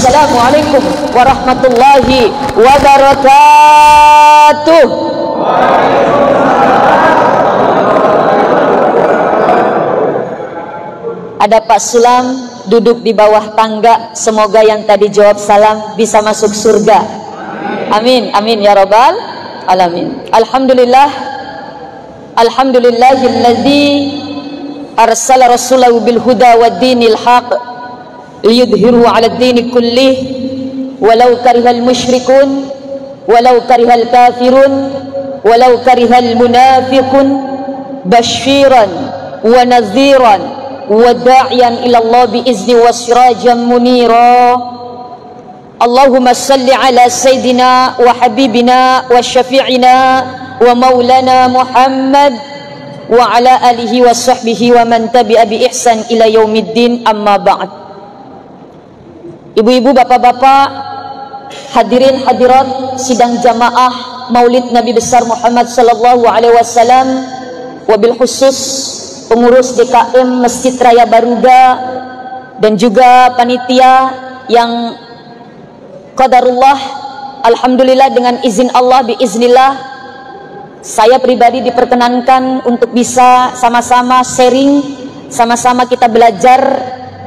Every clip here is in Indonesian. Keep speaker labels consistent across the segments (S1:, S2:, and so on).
S1: Assalamualaikum warahmatullahi wabarakatuh. Ada Pak Sulam duduk di bawah tangga. Semoga yang tadi jawab salam bisa masuk surga. Amin, amin ya rabbal alamin. Alhamdulillah, alhamdulillahilladzi arsala rasulahu bil huda wad dinil haq liyudhhiru 'ala ad-dini kullih walau karihal musyrikun walau karihal kafirun walau karihal munafiqun basyiran wa nadhiran wa da'iyan ila Allah bi'izni wa sirajan munira. Allahumma salli ala sayyidina wa habibina wa syafi'ina wa maulana Muhammad wa ala alihi wa sahbihi wa man tabi'a bi ihsan ila yaumiddin, amma ba'd. Ibu-ibu, bapak-bapak, hadirin hadirat sidang jamaah Maulid Nabi besar Muhammad sallallahu alaihi wasallam, wabil khusus pengurus DKM Masjid Raya Baruga dan juga panitia yang qadarullah, alhamdulillah dengan izin Allah biiznillah, saya pribadi diperkenankan untuk bisa sama-sama sharing, sama-sama kita belajar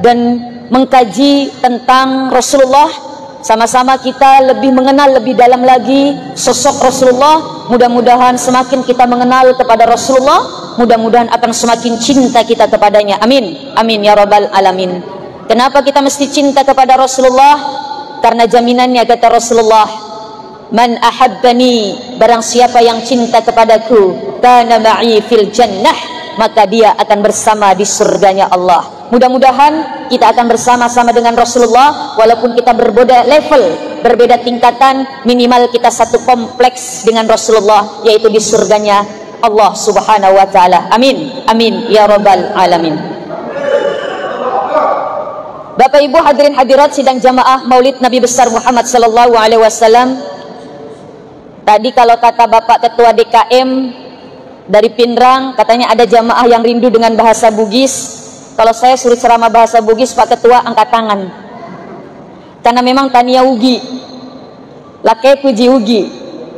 S1: dan mengkaji tentang Rasulullah, sama-sama kita lebih mengenal lebih dalam lagi sosok Rasulullah. Mudah-mudahan semakin kita mengenal kepada Rasulullah, mudah-mudahan akan semakin cinta kita kepadanya. Amin, amin ya rabbal alamin. Kenapa kita mesti cinta kepada Rasulullah? Karena jaminannya kata Rasulullah, man ahabbani, barang siapa yang cinta kepadaku, kana ma'i fil jannah, maka dia akan bersama di surganya Allah. Mudah-mudahan kita akan bersama-sama dengan Rasulullah, walaupun kita berbeda level, berbeda tingkatan, minimal kita satu kompleks dengan Rasulullah, yaitu di surganya Allah subhanahu wa ta'ala. Amin, amin ya rabbal alamin. Bapak Ibu hadirin hadirat sidang jamaah Maulid Nabi besar Muhammad sallallahu alaihi wasallam. Tadi kalau kata Bapak Ketua DKM dari Pindrang, katanya ada jamaah yang rindu dengan bahasa Bugis. Kalau saya suruh ceramah bahasa Bugis, Pak Ketua angkat tangan. Karena memang Tania Ugi, Lake Puji Ugi.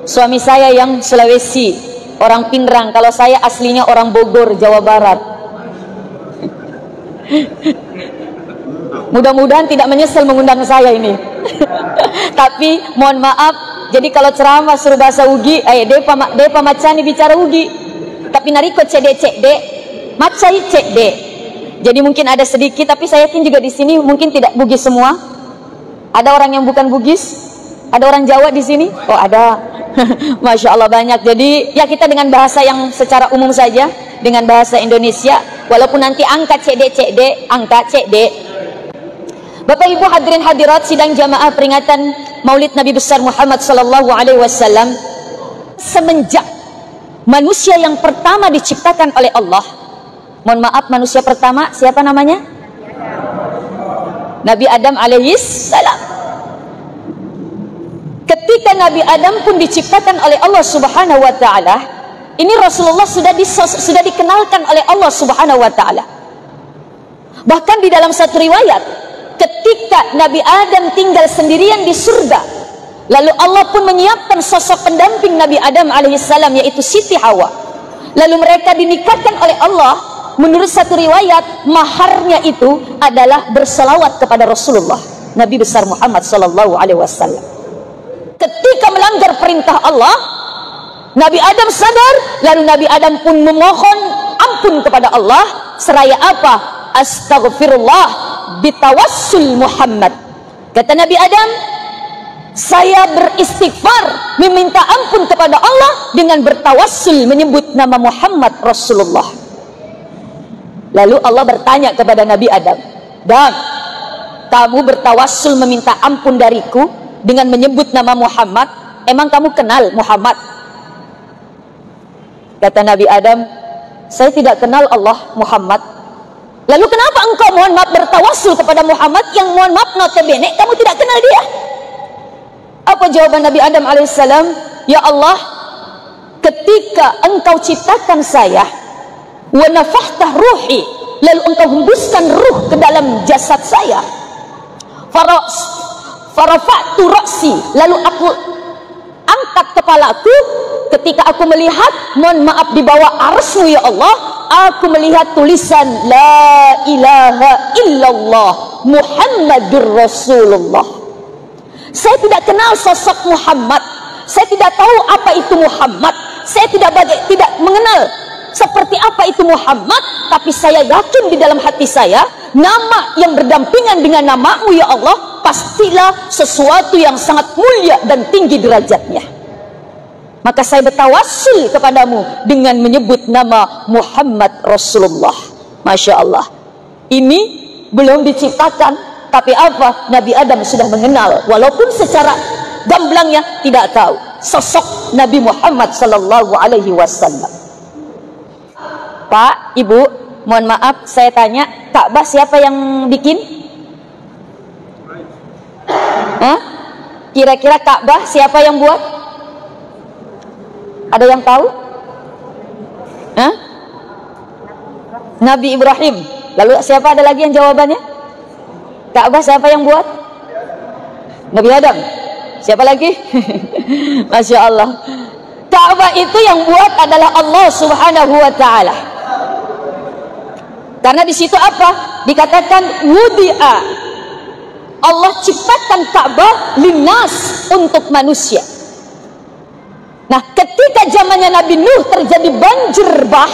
S1: Suami saya yang Sulawesi, orang Pindrang. Kalau saya aslinya orang Bogor, Jawa Barat. Mudah-mudahan tidak menyesal mengundang saya ini. Tapi mohon maaf, jadi kalau ceramah suruh bahasa Ugi, depa macani bicara Ugi. Tapi nariko cek de, macai cek de. Jadi mungkin ada sedikit, tapi saya yakin juga di sini mungkin tidak Bugis semua. Ada orang yang bukan Bugis? Ada orang Jawa di sini? Oh ada. Masya Allah banyak. Jadi ya kita dengan bahasa yang secara umum saja, dengan bahasa Indonesia. Walaupun nanti angkat cek de, angkat cek de. Bapak Ibu hadirin hadirat sidang jamaah peringatan Maulid Nabi besar Muhammad sallallahu alaihi wasallam, semenjak manusia yang pertama diciptakan oleh Allah. Mohon maaf, manusia pertama siapa namanya? Nabi Adam alaihi salam. Ketika Nabi Adam pun diciptakan oleh Allah subhanahu wa ta'ala, ini Rasulullah sudah dikenalkan oleh Allah subhanahu wa ta'ala. Bahkan di dalam satu riwayat, ketika Nabi Adam tinggal sendirian di surga, lalu Allah pun menyiapkan sosok pendamping Nabi Adam alaihissalam, yaitu Siti Hawa. Lalu mereka dinikahkan oleh Allah. Menurut satu riwayat, maharnya itu adalah berselawat kepada Rasulullah Nabi besar Muhammad sallallahu alaihi wasallam. Ketika melanggar perintah Allah, Nabi Adam sadar, lalu Nabi Adam pun memohon ampun kepada Allah. Seraya apa? Astaghfirullah bitawassul Muhammad. Kata Nabi Adam, saya beristighfar, meminta ampun kepada Allah dengan bertawassul menyebut nama Muhammad Rasulullah. Lalu Allah bertanya kepada Nabi Adam, "Dan kamu bertawassul meminta ampun dariku dengan menyebut nama Muhammad, emang kamu kenal Muhammad?" Kata Nabi Adam, "Saya tidak kenal Allah Muhammad." Lalu kenapa engkau mohon maaf bertawassul kepada Muhammad yang mohon maaf notabene kamu tidak kenal dia? Apa jawaban Nabi Adam alaihissalam? Ya Allah, ketika engkau ciptakan saya, wa nafahtah ruhi, lalu engkau hembuskan ruh ke dalam jasad saya, Farafa'tu ra'si, lalu aku angkat kepalaku ketika aku melihat, mohon maaf, di bawah arsy-Mu ya Allah, aku melihat tulisan La ilaha illallah Muhammadur Rasulullah. Saya tidak kenal sosok Muhammad, saya tidak tahu apa itu Muhammad, saya tidak mengenal seperti apa itu Muhammad, tapi saya yakin di dalam hati saya, nama yang berdampingan dengan nama-Mu ya Allah pastilah sesuatu yang sangat mulia dan tinggi derajatnya. Maka saya bertawassul kepadamu dengan menyebut nama Muhammad Rasulullah. Masya Allah. Ini belum diciptakan, tapi apa? Nabi Adam sudah mengenal, walaupun secara gamblangnya tidak tahu sosok Nabi Muhammad sallallahu alaihi wasallam. Pak, Ibu, mohon maaf saya tanya, Ka'bah siapa yang bikin? Kira-kira Ka'bah siapa yang buat? Ada yang tahu? Nabi Ibrahim. Lalu siapa ada lagi yang jawabannya? Ka'bah siapa yang buat? Nabi Adam. Siapa lagi? Masya Allah. Ka'bah itu yang buat adalah Allah Subhanahu wa ta'ala. Karena di situ apa? Dikatakan wudi'a. Allah ciptakan Ka'bah linnas, untuk manusia. Nah, ketika zamannya Nabi Nuh terjadi banjir bah,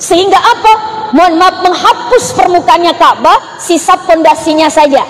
S1: sehingga apa? Mohon maaf, menghapus permukaannya Ka'bah, sisa pondasinya saja.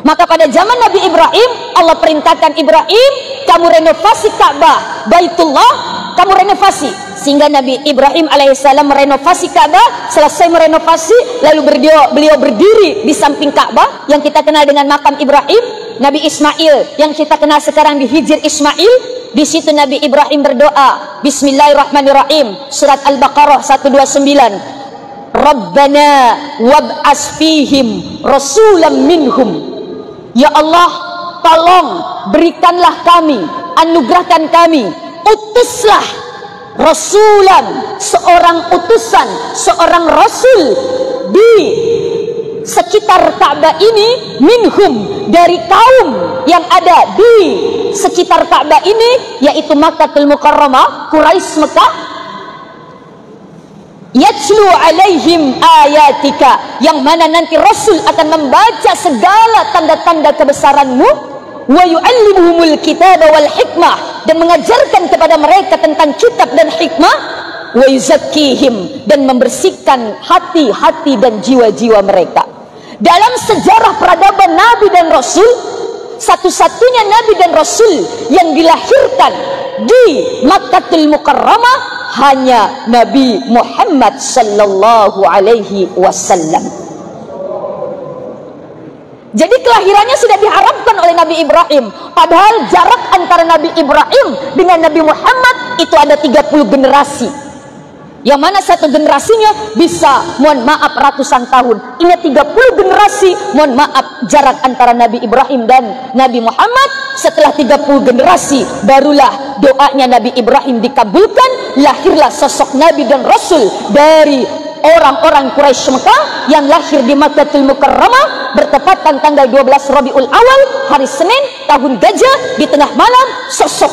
S1: Maka pada zaman Nabi Ibrahim, Allah perintahkan Ibrahim, kamu renovasi Ka'bah, Baitullah, kamu renovasi. Sehingga Nabi Ibrahim alaihissalam merenovasi Ka'bah. Selesai merenovasi, lalu beliau berdiri di samping Ka'bah yang kita kenal dengan makam Ibrahim. Nabi Ismail yang kita kenal sekarang di Hijr Ismail, di situ Nabi Ibrahim berdoa, Bismillahirrahmanirrahim, surat Al-Baqarah 129. Rabbana wab'as fihim rasulam minhum. Ya Allah, tolong berikanlah kami, anugerahkan kami, utuslah rasulan, seorang utusan, seorang rasul di sekitar Ka'bah ini, minhum, dari kaum yang ada di sekitar Ka'bah ini, yaitu Makkatul Mukarramah, Quraisy Mekah. Yatlu alaihim ayatika, yang mana nanti Rasul akan membaca segala tanda-tanda kebesaranmu, wa yu'allimuhumul kitaba wal hikmah, dan mengajarkan kepada mereka tentang kitab dan hikmah, wa yuzakkihim, dan membersihkan hati-hati dan jiwa-jiwa mereka. Dalam sejarah peradaban Nabi dan Rasul, satu-satunya Nabi dan Rasul yang dilahirkan di Makkatul Mukarramah hanya Nabi Muhammad sallallahu alaihi wasallam. Jadi kelahirannya sudah diharapkan oleh Nabi Ibrahim. Padahal jarak antara Nabi Ibrahim dengan Nabi Muhammad itu ada 30 generasi. Yang mana satu generasinya bisa, mohon maaf, ratusan tahun. Ini 30 generasi, mohon maaf, jarak antara Nabi Ibrahim dan Nabi Muhammad. Setelah 30 generasi, barulah doanya Nabi Ibrahim dikabulkan. Lahirlah sosok Nabi dan Rasul dari orang-orang Quraisy Mekah yang lahir di Makkatul Mukarramah bertepatan tanggal 12 Rabiul Awal, hari Senin, tahun gajah, di tengah malam. Sosok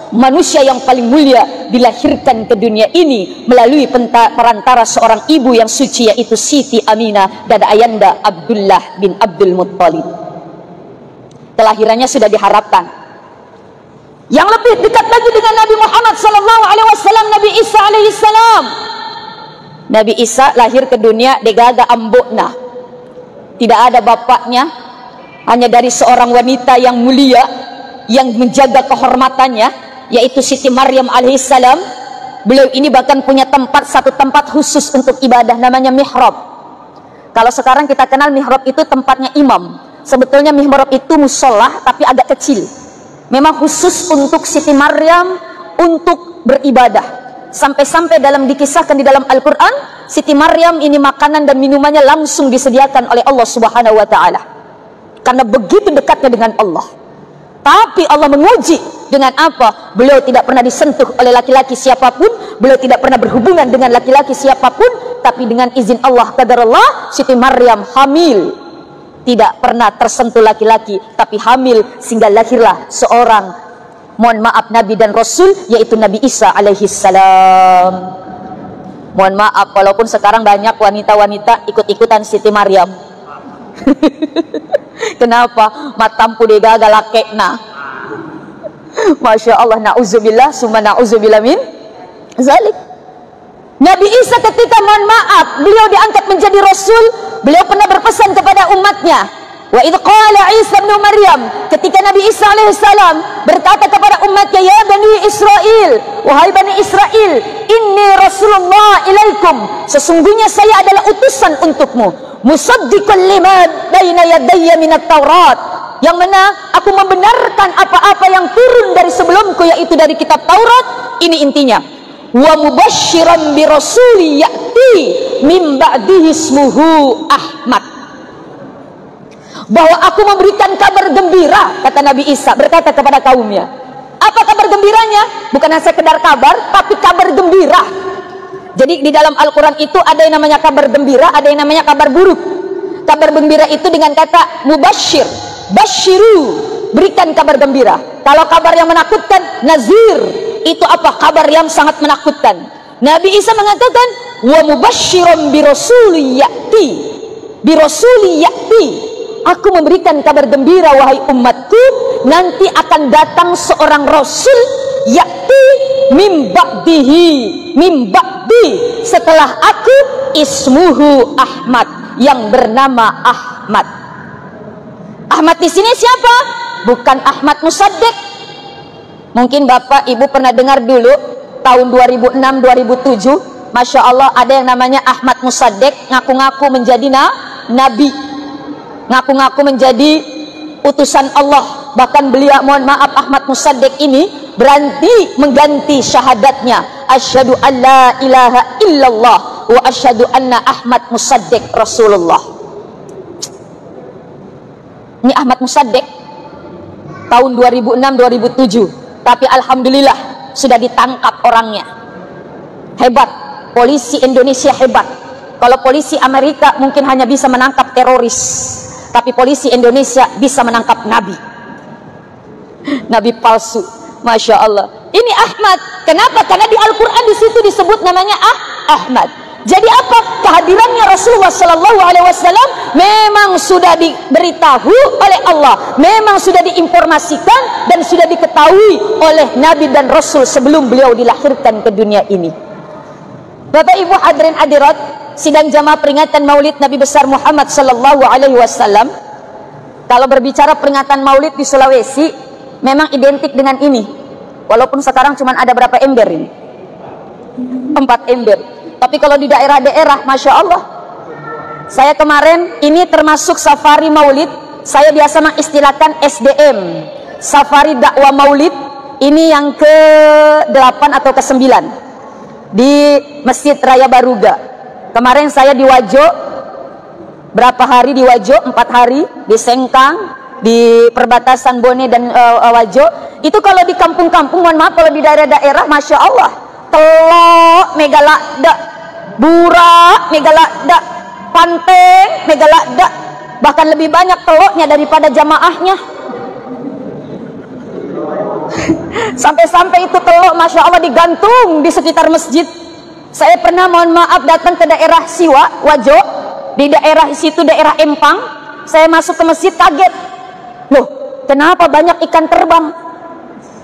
S1: manusia yang paling mulia dilahirkan ke dunia ini melalui perantara seorang ibu yang suci, yaitu Siti Aminah dan ayanda Abdullah bin Abdul Muttalib. Kelahirannya sudah diharapkan. Yang lebih dekat lagi dengan Nabi Muhammad sallallahu alaihi wasallam, Nabi Isa alaihi salam. Nabi Isa lahir ke dunia degaga ambokna, tidak ada bapaknya, hanya dari seorang wanita yang mulia yang menjaga kehormatannya, yaitu Siti Maryam alaihissalam. Beliau ini bahkan punya satu tempat khusus untuk ibadah, namanya mihrab. Kalau sekarang kita kenal mihrab itu tempatnya imam. Sebetulnya mihrab itu musola tapi agak kecil. Memang khusus untuk Siti Maryam untuk beribadah. Sampai-sampai dalam dikisahkan di dalam Al-Quran, Siti Maryam ini makanan dan minumannya langsung disediakan oleh Allah Subhanahu wa ta'ala, karena begitu dekatnya dengan Allah. Tapi Allah menguji dengan apa? Beliau tidak pernah disentuh oleh laki-laki siapapun, beliau tidak pernah berhubungan dengan laki-laki siapapun, tapi dengan izin Allah, qadarullah, Siti Maryam hamil. tidak pernah tersentuh laki-laki, tapi hamil sehingga lahirlah seorang, mohon maaf, Nabi dan Rasul, yaitu Nabi Isa alaihi salam. Mohon maaf, walaupun sekarang banyak wanita-wanita ikut-ikutan Siti Maryam. Kenapa? Matampu dia gagal lakekna. Masya Allah, na'udzubillah, summa na'udzubillah min zalik. Nabi Isa ketika, mohon maaf, beliau diangkat menjadi Rasul, beliau pernah berpesan kepada umatnya. Wa idh qala Isa ibn Maryam, ketika Nabi Isa alaihissalam berkata kepada umatnya, ya Bani Israel, wahai Bani Israel, inni Rasulullah ilaikum, sesungguhnya saya adalah utusan untukmu, musaddiqan lima baina yadayya minat Taurat, yang mana aku membenarkan apa-apa yang turun dari sebelumku, yaitu dari kitab Taurat. Ini intinya. Wa mubasysyiran bi rasuli ya'ti min ba'dihi ismuhu Ahmad, bahwa aku memberikan kabar gembira, kata Nabi Isa berkata kepada kaumnya. Apa kabar gembiranya? Bukan hanya sekedar kabar, tapi kabar gembira. Jadi di dalam Al-Quran itu ada yang namanya kabar gembira, ada yang namanya kabar buruk. Kabar gembira itu dengan kata mubasyir, basyiru, berikan kabar gembira. Kalau kabar yang menakutkan, nazir, itu apa? Kabar yang sangat menakutkan. Nabi Isa mengatakan, wa mubasysyiran bi rasuli ya'ti, bi rasuli ya'ti, aku memberikan kabar gembira wahai umatku, nanti akan datang seorang rasul, ya'ti mim ba'dihi, mim ba'di, setelah aku, ismuhu Ahmad, yang bernama Ahmad. Ahmad di sini siapa? Bukan Ahmad Musaddiq. Mungkin Bapak Ibu pernah dengar dulu tahun 2006-2007, Masya Allah, ada yang namanya Ahmad Musaddiq, ngaku-ngaku menjadi nabi, ngaku-ngaku menjadi utusan Allah. Bahkan beliau, mohon maaf, Ahmad Musaddiq ini berhenti mengganti syahadatnya, asyhadu an la ilaha illallah wa asyhadu anna Ahmad Musaddiq Rasulullah. Ini Ahmad Musaddiq tahun 2006-2007. Tapi alhamdulillah sudah ditangkap orangnya. Hebat, polisi Indonesia hebat. Kalau polisi Amerika mungkin hanya bisa menangkap teroris, tapi polisi Indonesia bisa menangkap nabi. Nabi palsu, Masya Allah. Ini Ahmad. Kenapa? Karena di Al-Quran di situ disebut namanya Ahmad. Jadi apa? Kehadirannya Rasulullah Sallallahu Alaihi Wasallam memang sudah diberitahu oleh Allah, memang sudah diinformasikan dan sudah diketahui oleh Nabi dan Rasul sebelum beliau dilahirkan ke dunia ini. Bapak Ibu hadirin hadirat, sidang jamaah peringatan Maulid Nabi besar Muhammad Sallallahu Alaihi Wasallam. Kalau berbicara peringatan Maulid di Sulawesi, memang identik dengan ini. Walaupun sekarang cuma ada berapa ember ini? 4 ember. Tapi kalau di daerah-daerah, Masya Allah, saya kemarin ini termasuk safari maulid, saya biasa mengistilahkan SDM, safari dakwah maulid, ini yang ke-8 atau ke-9 di Masjid Raya Baruga. Kemarin saya di Wajo, berapa hari di Wajo? 4 hari, di Sengkang, di perbatasan Bone dan Wajo. Itu kalau di kampung-kampung, mohon maaf, kalau di daerah-daerah, Masya Allah, telok megalakda, burak megalakda, panteng megalakda, bahkan lebih banyak teloknya daripada jamaahnya. Sampai-sampai itu telok, Masya Allah, digantung di sekitar masjid. Saya pernah, mohon maaf, datang ke daerah Siwa, Wajo, di daerah situ, daerah Empang. Saya masuk ke masjid, kaget. Loh, kenapa banyak ikan terbang?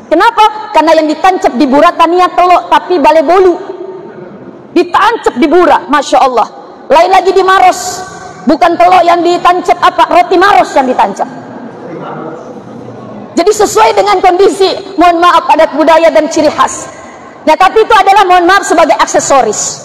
S1: Kenapa? Karena yang ditancap di burak tania telok, tapi balai bolu ditancap di burak, Masya Allah. Lain lagi di Maros, bukan telok yang ditancap, apa, roti Maros yang ditancap. Jadi sesuai dengan kondisi, mohon maaf, adat budaya dan ciri khas. Nah, tapi itu adalah, mohon maaf, sebagai aksesoris.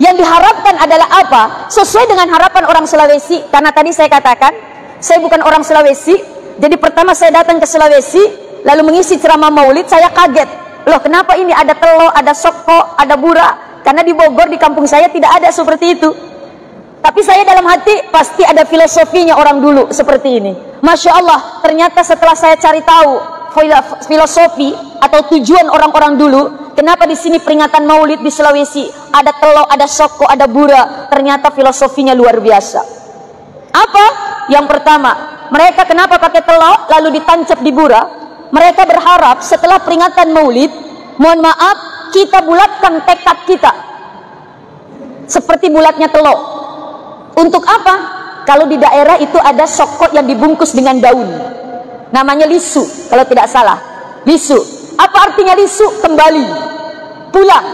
S1: Yang diharapkan adalah apa? Sesuai dengan harapan orang Sulawesi. Karena tadi saya katakan, saya bukan orang Sulawesi. Jadi pertama saya datang ke Sulawesi, lalu mengisi ceramah maulid, saya kaget. Loh, kenapa ini ada telok, ada soko, ada burak? Karena di Bogor, di kampung saya tidak ada seperti itu. Tapi saya dalam hati, pasti ada filosofinya orang dulu seperti ini. Masya Allah, ternyata setelah saya cari tahu filosofi atau tujuan orang-orang dulu, kenapa di sini peringatan maulid di Sulawesi ada telok, ada soko, ada burak, ternyata filosofinya luar biasa. Apa? Yang pertama, mereka kenapa pakai telok lalu ditancap di bura? Mereka berharap setelah peringatan Maulid, mohon maaf, kita bulatkan tekad kita seperti bulatnya telok. Untuk apa? Kalau di daerah itu ada sokok yang dibungkus dengan daun, namanya lisu kalau tidak salah. Lisu, apa artinya lisu? Kembali, pulang.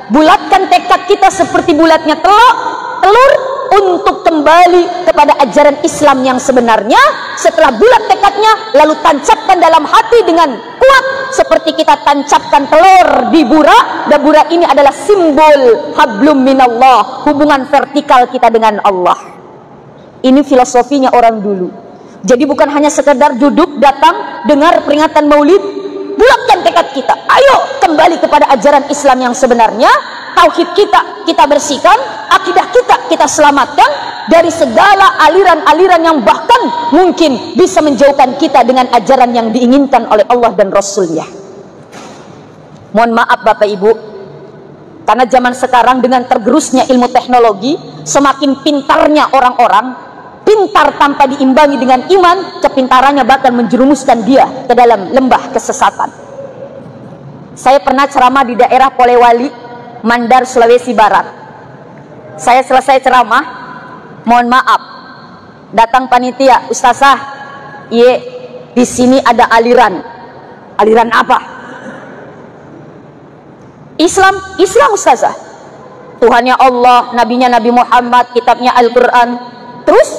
S1: Bulatkan tekad kita seperti bulatnya telur untuk kembali kepada ajaran Islam yang sebenarnya. Setelah bulat tekadnya, lalu tancapkan dalam hati dengan kuat seperti kita tancapkan telur di bura. Dan bura ini adalah simbol hablum minallah, hubungan vertikal kita dengan Allah. Ini filosofinya orang dulu. Jadi bukan hanya sekedar duduk, datang, dengar peringatan Maulid, bulatkan tekad kita. Ayo kembali kepada ajaran Islam yang sebenarnya. Tauhid kita bersihkan, akidah kita selamatkan dari segala aliran-aliran yang bahkan mungkin bisa menjauhkan kita dengan ajaran yang diinginkan oleh Allah dan Rasulnya. Mohon maaf Bapak Ibu, karena zaman sekarang dengan tergerusnya ilmu teknologi, semakin pintarnya orang-orang, pintar tanpa diimbangi dengan iman, kepintarannya bahkan menjerumuskan dia ke dalam lembah kesesatan. Saya pernah ceramah di daerah Polewali, Mandar, Sulawesi Barat. Saya selesai ceramah, mohon maaf, datang panitia, Ustazah, di sini ada aliran. Aliran apa? Islam Ustazah. Tuhannya Allah, nabinya Nabi Muhammad, kitabnya Al-Quran. Terus?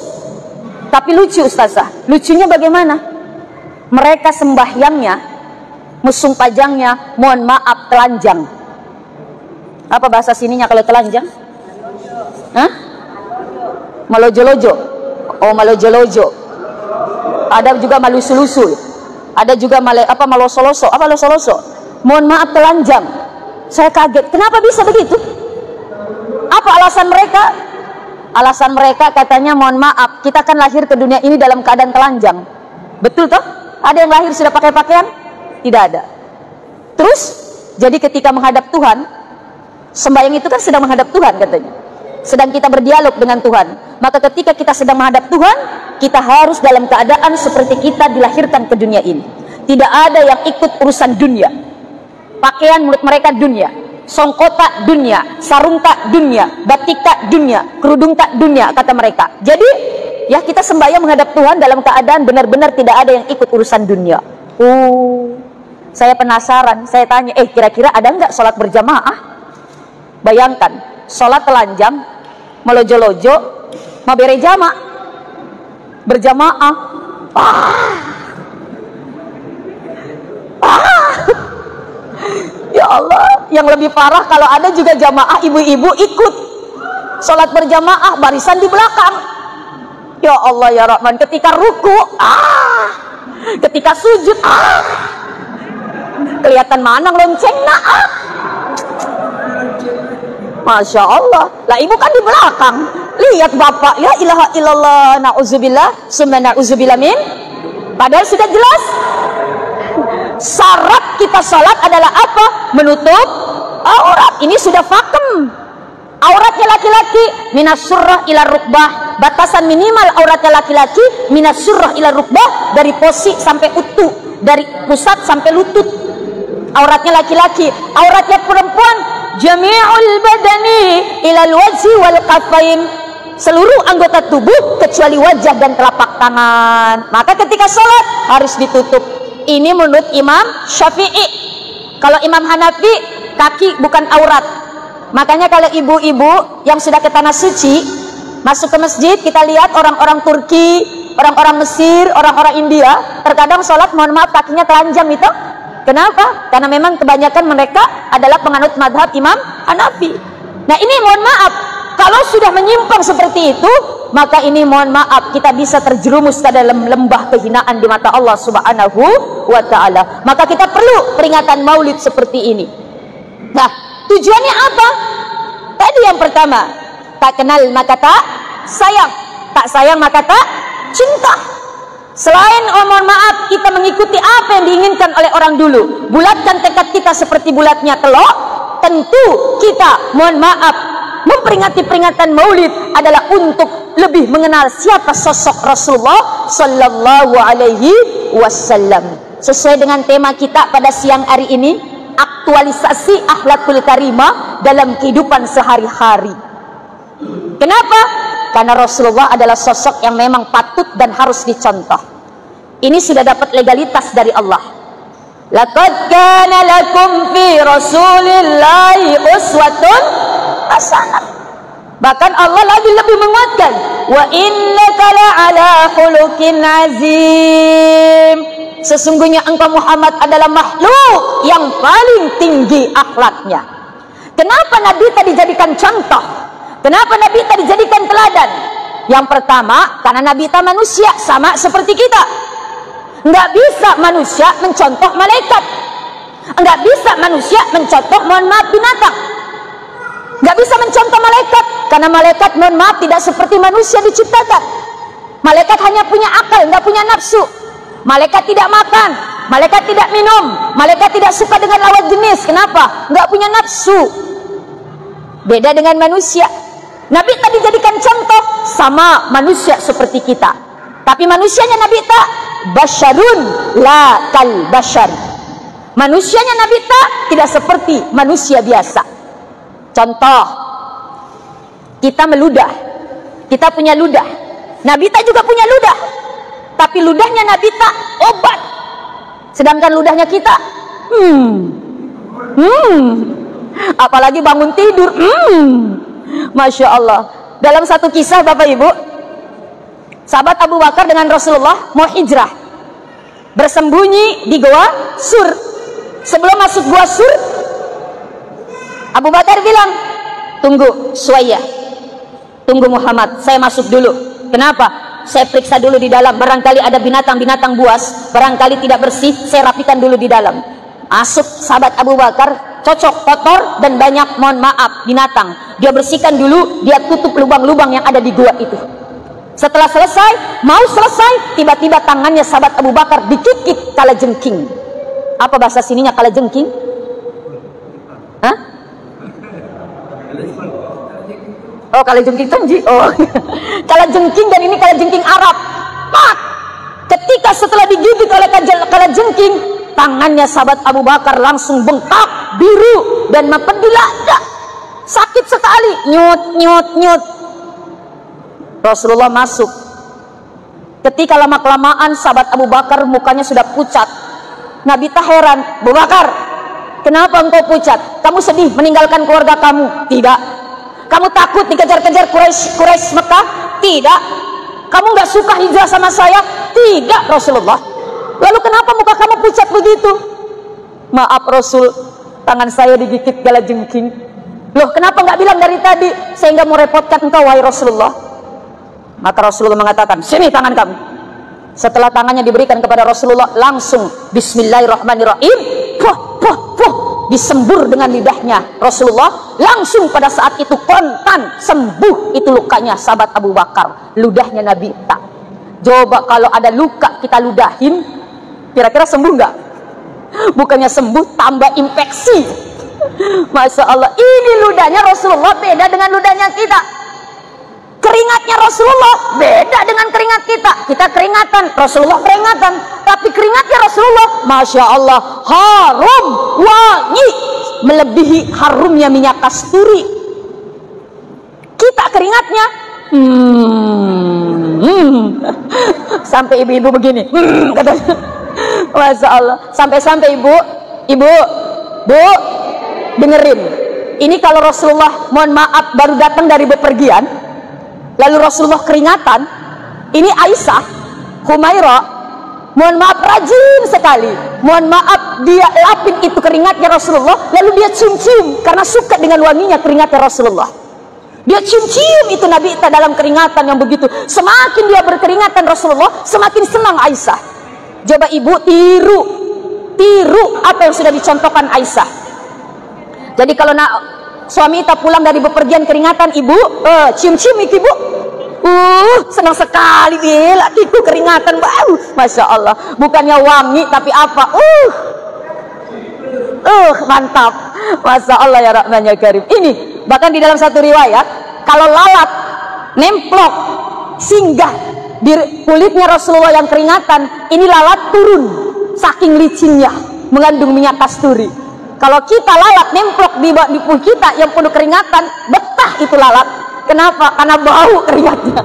S1: Tapi lucu Ustazah. Lucunya bagaimana? Mereka sembahyangnya, musung pajangnya, mohon maaf, telanjang. Apa bahasa sininya kalau telanjang? Hah? Malojo-lojo. Oh, malojo-lojo. Ada juga malusu-lusul. Ada juga malosoloso. Apa losoloso? Mohon maaf, telanjang. Saya kaget. Kenapa bisa begitu? Apa alasan mereka? Alasan mereka katanya, mohon maaf, kita kan lahir ke dunia ini dalam keadaan telanjang. Betul toh? Ada yang lahir sudah pakai pakaian? Tidak ada. Terus, jadi ketika menghadap Tuhan, sembahyang itu kan sedang menghadap Tuhan katanya. Sedang kita berdialog dengan Tuhan. Maka ketika kita sedang menghadap Tuhan, kita harus dalam keadaan seperti kita dilahirkan ke dunia ini. Tidak ada yang ikut urusan dunia. Pakaian menurut mereka dunia, songkota dunia, sarung tak dunia, batik tak dunia, kerudung tak dunia, kata mereka. Jadi ya kita sembahyang menghadap Tuhan dalam keadaan benar-benar tidak ada yang ikut urusan dunia. Saya penasaran, saya tanya, kira-kira ada nggak sholat berjamaah? Bayangkan, sholat telanjang, melojo-lojo, mabere jama, berjamaah. Ya Allah, yang lebih parah kalau ada juga jamaah ibu-ibu ikut sholat berjamaah, barisan di belakang. Ya Allah ya Rahman, ketika ruku, ketika sujud, kelihatan mana lonceng Masya Allah. Lah ibu kan di belakang. Lihat bapak, ya ilaha illallah, na'udzubillah, summa na'udzubillah min. Padahal sudah jelas. Syarat kita salat adalah apa? Menutup aurat. Ini sudah fakem. Auratnya laki-laki minas surrah ila rukbah. Batasan minimal auratnya laki-laki minas surrah ila rukbah, dari posi sampai utuh, dari pusat sampai lutut. Auratnya laki-laki. Auratnya perempuan jami'ul badani ilal wajhi wal kafain, seluruh anggota tubuh kecuali wajah dan telapak tangan. Maka ketika sholat harus ditutup. Ini menurut Imam Syafi'i. Kalau Imam Hanafi, kaki bukan aurat. Makanya kalau ibu-ibu yang sudah ke tanah suci masuk ke masjid, kita lihat orang-orang Turki, orang-orang Mesir, orang-orang India, terkadang sholat mohon maaf kakinya telanjang itu. Kenapa? Karena memang kebanyakan mereka adalah penganut madhab Imam Hanafi. Nah ini mohon maaf, kalau sudah menyimpang seperti itu, maka ini mohon maaf kita bisa terjerumus ke dalam lembah kehinaan di mata Allah Subhanahu wa Ta'ala. Maka kita perlu peringatan Maulid seperti ini. Nah, tujuannya apa? Tadi yang pertama, tak kenal maka tak sayang, tak sayang maka tak cinta. Selain mohon maaf kita mengikuti apa yang diinginkan oleh orang dulu, bulatkan tekad kita seperti bulatnya telok, tentu kita mohon maaf memperingati peringatan Maulid adalah untuk lebih mengenal siapa sosok Rasulullah sallallahu alaihi wasallam. Sesuai dengan tema kita pada siang hari ini, aktualisasi akhlakul karimah dalam kehidupan sehari-hari. Kenapa? Karena Rasulullah adalah sosok yang memang patut dan harus dicontoh. Ini sudah dapat legalitas dari Allah. Laqad kana lakum fi Rasulillahi uswatun hasanah. Bahkan Allah lebih menguatkan, wa innaka la'ala khuluqin azim. Sesungguhnya engkau Muhammad adalah makhluk yang paling tinggi akhlaknya. Kenapa Nabi tadi dijadikan contoh? Kenapa Nabi tadi dijadikan teladan? Yang pertama, karena Nabi itu manusia sama seperti kita. Enggak bisa manusia mencontoh malaikat. Enggak bisa manusia mencontoh, mohon maaf, binatang. Enggak bisa mencontoh malaikat, karena malaikat, mohon maaf, tidak seperti manusia diciptakan. Malaikat hanya punya akal, enggak punya nafsu. Malaikat tidak makan, malaikat tidak minum, malaikat tidak suka dengan lawan jenis. Kenapa? Enggak punya nafsu. Beda dengan manusia. Nabi tadi jadikan contoh, sama manusia seperti kita. Tapi manusianya Nabi tak basyarun la kal basyar. Manusianya Nabi tak tidak seperti manusia biasa. Contoh, kita meludah, kita punya ludah. Nabi tak juga punya ludah, tapi ludahnya Nabi tak obat, sedangkan ludahnya kita apalagi bangun tidur, Masya Allah. Dalam satu kisah Bapak Ibu, sahabat Abu Bakar dengan Rasulullah mau hijrah, bersembunyi di Goa Sur. Sebelum masuk Goa Sur, Abu Bakar bilang, tunggu Suwayyah, tunggu Muhammad, saya masuk dulu. Kenapa? Saya periksa dulu di dalam, barangkali ada binatang-binatang buas, barangkali tidak bersih, saya rapikan dulu di dalam. Masuk sahabat Abu Bakar, cocok, kotor dan banyak, mohon maaf, binatang. Dia bersihkan dulu, dia tutup lubang-lubang yang ada di gua itu. Setelah selesai, mau selesai, tiba-tiba tangannya sahabat Abu Bakar dikikik kalajengking. Apa bahasa sininya kalajengking? Hah? Oh, kalajengking Tonji. Oh, kalajengking, dan ini kalajengking Arab. Pak! Ketika setelah digigit oleh kalajengking, tangannya sahabat Abu Bakar langsung bengkak, biru dan mempedilada. Sakit sekali. Nyut, nyut, nyut. Rasulullah masuk. Ketika lama-kelamaan sahabat Abu Bakar mukanya sudah pucat. Nabi tak heran, Abu Bakar, kenapa engkau pucat? Kamu sedih meninggalkan keluarga kamu? Tidak. Kamu takut dikejar-kejar Quraisy Mekah? Tidak. Kamu nggak suka hijrah sama saya? Tidak, Rasulullah. Lalu kenapa muka kamu pucat begitu? Maaf Rasul, tangan saya digigit kalajengking. Loh, kenapa nggak bilang dari tadi? Saya nggak mau repotkan engkau, wahai Rasulullah. Maka Rasulullah mengatakan, sini tangan kamu. Setelah tangannya diberikan kepada Rasulullah, langsung Bismillahirrahmanirrahim, disembur dengan lidahnya Rasulullah. Langsung pada saat itu kontan sembuh itu lukanya sahabat Abu Bakar. Ludahnya Nabi tak. Coba kalau ada luka kita ludahin, kira-kira sembuh nggak? Bukannya sembuh, tambah infeksi. Masya Allah, ini ludahnya Rasulullah beda dengan ludahnya kita. Keringatnya Rasulullah beda dengan keringat kita. Kita keringatan, Rasulullah keringatan. Tapi keringatnya Rasulullah, Masya Allah, harum, wangi, melebihi harumnya minyak kasturi. Kita keringatnya sampai ibu-ibu begini, katanya. Masya Allah, sampai-sampai ibu, bu, dengerin. Ini kalau Rasulullah, mohon maaf, baru datang dari bepergian, lalu Rasulullah keringatan. Ini Aisyah, Humairah, mohon maaf, rajin sekali. Mohon maaf, dia lapin itu keringatnya Rasulullah, lalu dia cium-cium karena suka dengan wanginya keringatnya Rasulullah. Dia cium-cium itu Nabi kita dalam keringatan yang begitu. Semakin dia berkeringatan Rasulullah, semakin senang Aisyah. Coba ibu tiru apa yang sudah dicontohkan Aisyah. Jadi kalau suami kita pulang dari bepergian keringatan, ibu cium-cium ibu, senang sekali dia lakiku keringatan, Masya Allah. Bukannya wangi tapi apa, mantap, Masya Allah ya Rahman ya Karim. Ini Bahkan di dalam satu riwayat, kalau lalat nemplok singgah di kulitnya Rasulullah yang keringatan, ini lalat turun saking licinnya, mengandung minyak kasturi. Kalau kita lalat nemplok di kulit kita yang penuh keringatan, betah itu lalat. Kenapa? Karena bau keringatnya.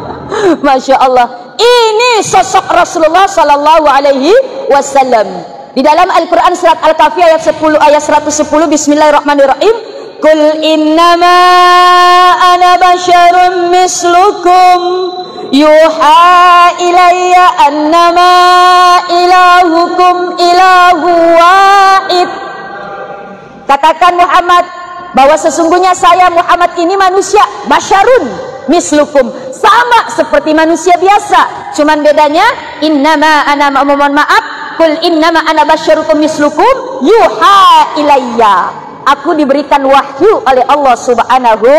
S1: Masya Allah. Ini sosok Rasulullah Sallallahu Alaihi Wasallam. Di dalam Al-Quran surat Al-Kahfi ayat 10 ayat 110, Bismillahirrahmanirrahim. Qul innama ana basyarun mislukum yuha ilayya annama ilahukum ilahu wahid. Katakan Muhammad bahwa sesungguhnya saya Muhammad ini manusia, basyarun mislukum, sama seperti manusia biasa. Cuman bedanya innama ana, mohon maaf, qul innama ana basyarukum mislukum yuha ilayya. Aku diberikan wahyu oleh Allah Subhanahu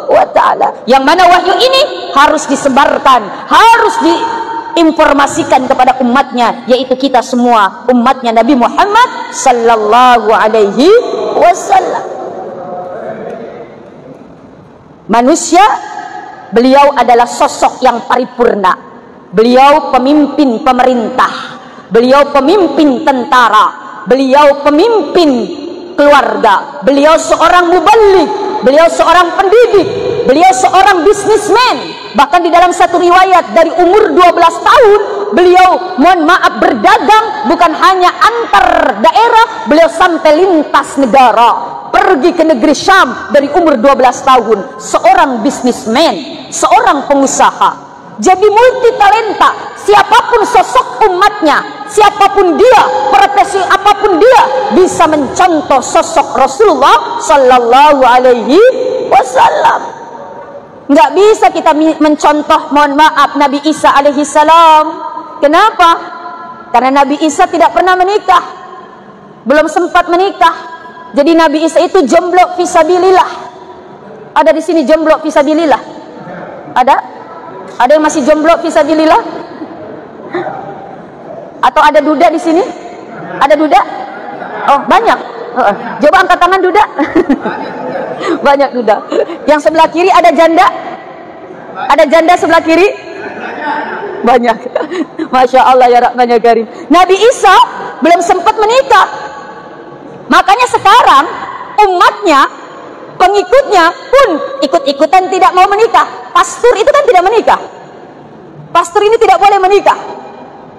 S1: wa ta'ala. Yang mana wahyu ini harus disebarkan, harus diinformasikan kepada umatnya, yaitu kita semua, umatnya Nabi Muhammad sallallahu alaihi wasallam. Manusia, beliau adalah sosok yang paripurna. Beliau pemimpin pemerintah, beliau pemimpin tentara, beliau pemimpin keluarga, beliau seorang muballigh, beliau seorang pendidik, beliau seorang bisnismen. Bahkan di dalam satu riwayat dari umur 12 tahun beliau, mohon maaf, berdagang bukan hanya antar daerah, beliau sampai lintas negara, pergi ke negeri Syam dari umur 12 tahun. Seorang bisnismen, seorang pengusaha. Jadi multi talenta. Siapapun sosok umatnya, siapapun dia, profesi apapun dia, bisa mencontoh sosok Rasulullah Sallallahu Alaihi Wasallam. Nggak bisa kita mencontoh, mohon maaf, Nabi Isa alaihi salam. Kenapa? Karena Nabi Isa tidak pernah menikah, belum sempat menikah. Jadi Nabi Isa itu jomblo fisabilillah. Ada di sini jomblo fisabilillah? Ada? Ada yang masih jomblo fisabilillah? Atau ada duda di sini? Ada duda? Oh, banyak. Coba angkat tangan duda. Banyak duda. Yang sebelah kiri ada janda? Ada janda sebelah kiri? Banyak. Masya Allah ya Rahman ya Karim. Nabi Isa belum sempat menikah. Makanya sekarang umatnya, pengikutnya pun ikut-ikutan tidak mau menikah. Pastor itu kan tidak menikah. Pastor ini tidak boleh menikah.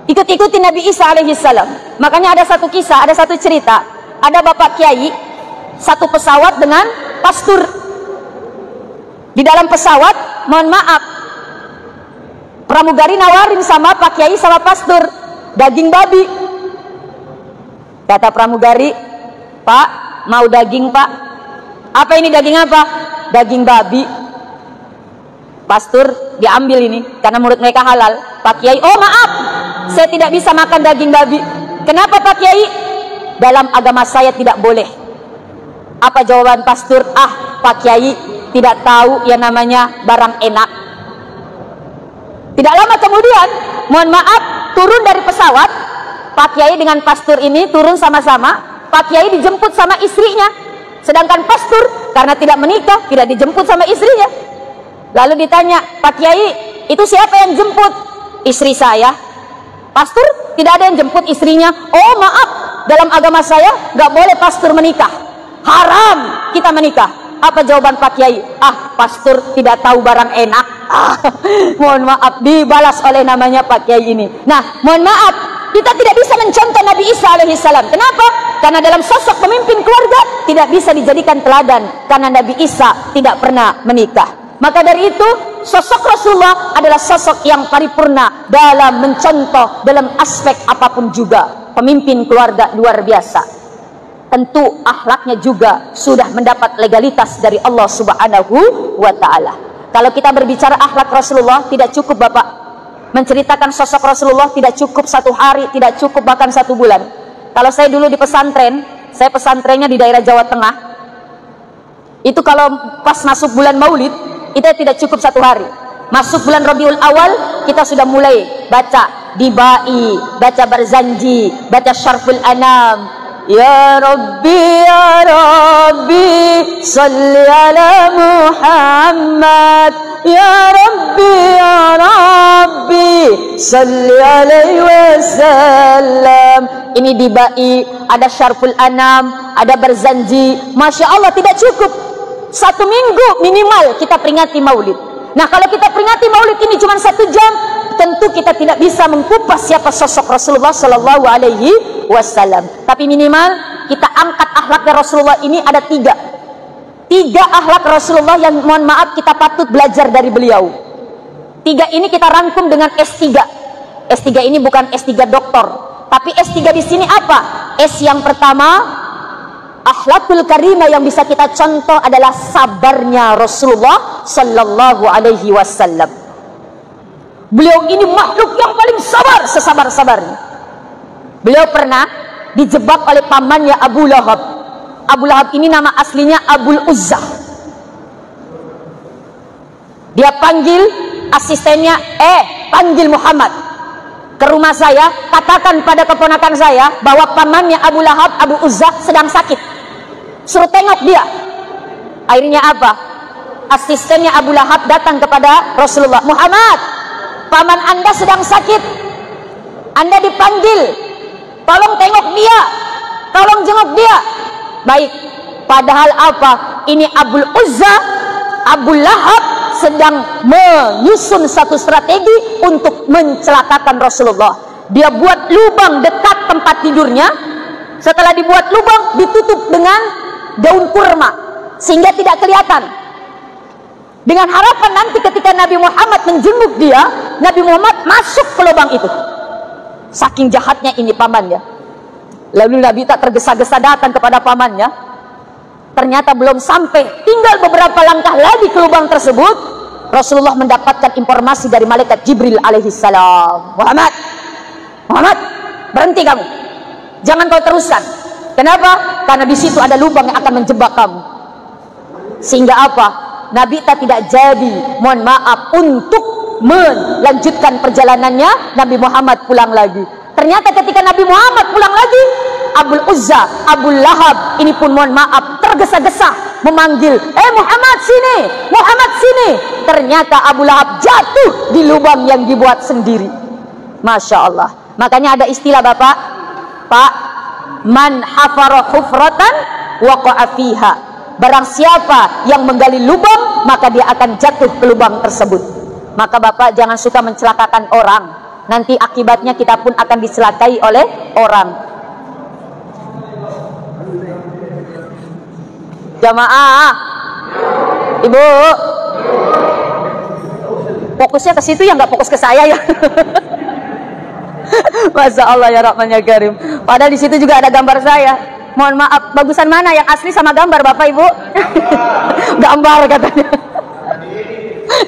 S1: Ikut-ikuti Nabi Isa alaihi salam. Makanya ada satu kisah, ada satu cerita. Ada bapak kiai, satu pesawat dengan pastor. Di dalam pesawat, mohon maaf, pramugari nawarin sama pak kiai sama pastor daging babi. Kata pramugari, Pak, mau daging Pak? Apa ini daging apa? Daging babi. Pastor diambil ini karena menurut mereka halal. Pak Kiai, oh maaf, saya tidak bisa makan daging babi. Kenapa Pak Kiai? Dalam agama saya tidak boleh. Apa jawaban pastor? Ah, Pak Kiai tidak tahu yang namanya barang enak. Tidak lama kemudian, mohon maaf, turun dari pesawat. Pak Kiai dengan pastor ini turun sama-sama. Pak Kiai dijemput sama istrinya, sedangkan pastor karena tidak menikah tidak dijemput sama istrinya. Lalu ditanya, Pak Kiai, itu siapa yang jemput? Istri saya. Pastor tidak ada yang jemput istrinya. Oh maaf, dalam agama saya nggak boleh pastor menikah, haram kita menikah. Apa jawaban Pak Kiai? Ah, pastor tidak tahu barang enak. Mohon maaf, dibalas oleh namanya Pak Kiai ini. Nah, mohon maaf, kita tidak bisa mencontoh Nabi Isa alaihi salam. Kenapa? Karena dalam sosok pemimpin keluarga tidak bisa dijadikan teladan, karena Nabi Isa tidak pernah menikah. Maka dari itu, sosok Rasulullah adalah sosok yang paripurna dalam mencontoh dalam aspek apapun juga. Pemimpin keluarga luar biasa. Tentu akhlaknya juga sudah mendapat legalitas dari Allah Subhanahu wa ta'ala. Kalau kita berbicara akhlak Rasulullah, tidak cukup Bapak menceritakan sosok Rasulullah, tidak cukup 1 hari, tidak cukup bahkan 1 bulan. Kalau saya dulu di pesantren, saya pesantrennya di daerah Jawa Tengah, itu kalau pas masuk bulan Maulid, itu tidak cukup 1 hari. Masuk bulan Rabiul Awal, kita sudah mulai baca Dibai, baca Barzanji, baca Syarful Anam, Ya Rabbi salli ala Muhammad. Ya Rabbi salli alaihi wasallam. Ini dibai, ada Syarful Anam, ada Barzanji. Masya Allah, tidak cukup 1 minggu minimal kita peringati maulid. Nah, kalau kita peringati maulid ini cuma 1 jam, tentu kita tidak bisa mengkupas siapa sosok Rasulullah Sallallahu Alaihi Wasallam. Tapi minimal kita angkat akhlaknya Rasulullah. Ini ada 3 akhlak Rasulullah yang mohon maaf kita patut belajar dari beliau. 3 ini kita rangkum dengan S3. S3 ini bukan S3 doktor, tapi S3 di sini apa? S yang pertama, akhlakul karimah yang bisa kita contoh adalah sabarnya Rasulullah Sallallahu Alaihi Wasallam. Beliau ini makhluk yang paling sabar, sesabar-sabarnya. Beliau pernah dijebak oleh pamannya Abu Lahab. Abu Lahab ini nama aslinya Abul Uzza. Dia panggil asistennya, panggil Muhammad ke rumah saya, katakan pada keponakan saya bahwa pamannya Abu Lahab, Abu Uzza sedang sakit. Suruh tengok dia. Akhirnya apa? Asistennya Abu Lahab datang kepada Rasulullah. Muhammad, paman Anda sedang sakit. Anda dipanggil. Tolong tengok dia. Tolong jenguk dia. Baik. Padahal apa? Ini Abul Uzza, Abu Lahab sedang menyusun satu strategi untuk mencelakakan Rasulullah. Dia buat lubang dekat tempat tidurnya. Setelah dibuat lubang, ditutup dengan daun kurma sehingga tidak kelihatan. Dengan harapan nanti ketika Nabi Muhammad menjenguk dia, Nabi Muhammad masuk ke lubang itu. Saking jahatnya ini pamannya. Lalu Nabi tak tergesa-gesa datang kepada pamannya. Ternyata belum sampai, tinggal beberapa langkah lagi ke lubang tersebut, Rasulullah mendapatkan informasi dari malaikat Jibril alaihissalam. Muhammad, berhenti kamu. Jangan kau teruskan. Kenapa? Karena di situ ada lubang yang akan menjebak kamu. Sehingga apa? Nabi tidak jadi, mohon maaf, untuk melanjutkan perjalanannya. Nabi Muhammad pulang lagi. Ternyata ketika Nabi Muhammad pulang lagi, Abul Uzza, Abu Lahab ini pun mohon maaf tergesa-gesa memanggil, Muhammad sini, Muhammad sini. Ternyata Abu Lahab jatuh di lubang yang dibuat sendiri. Masya Allah. Makanya ada istilah Bapak, Pak, man hafara hufratan waqa'a fiha. Barang siapa yang menggali lubang, maka dia akan jatuh ke lubang tersebut. Maka Bapak jangan suka mencelakakan orang. Nanti akibatnya kita pun akan dicelakai oleh orang. Jamaah, Ibu, fokusnya ke situ ya, nggak fokus ke saya ya. Masya Allah ya Rahman ya Karim. Padahal di situ juga ada gambar saya. Mohon maaf, bagusan mana yang asli sama gambar Bapak Ibu? Gambar katanya.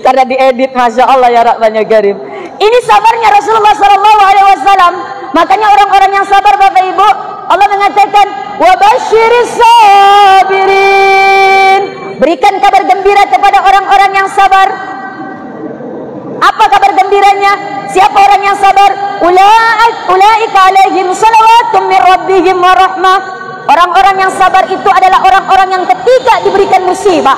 S1: Karena diedit, Masya Allah ya Rahman ya Karim. Ini sabarnya Rasulullah SAW. Makanya orang-orang yang sabar Bapak Ibu, Allah mengatakan, wabashiris sabirin. Berikan kabar gembira kepada orang-orang yang sabar. Apa kabar gembiranya? Siapa orang yang sabar? Ulaika alaihim salawatun min rabbihim wa rahmah. Orang-orang yang sabar itu adalah orang-orang yang ketika diberikan musibah.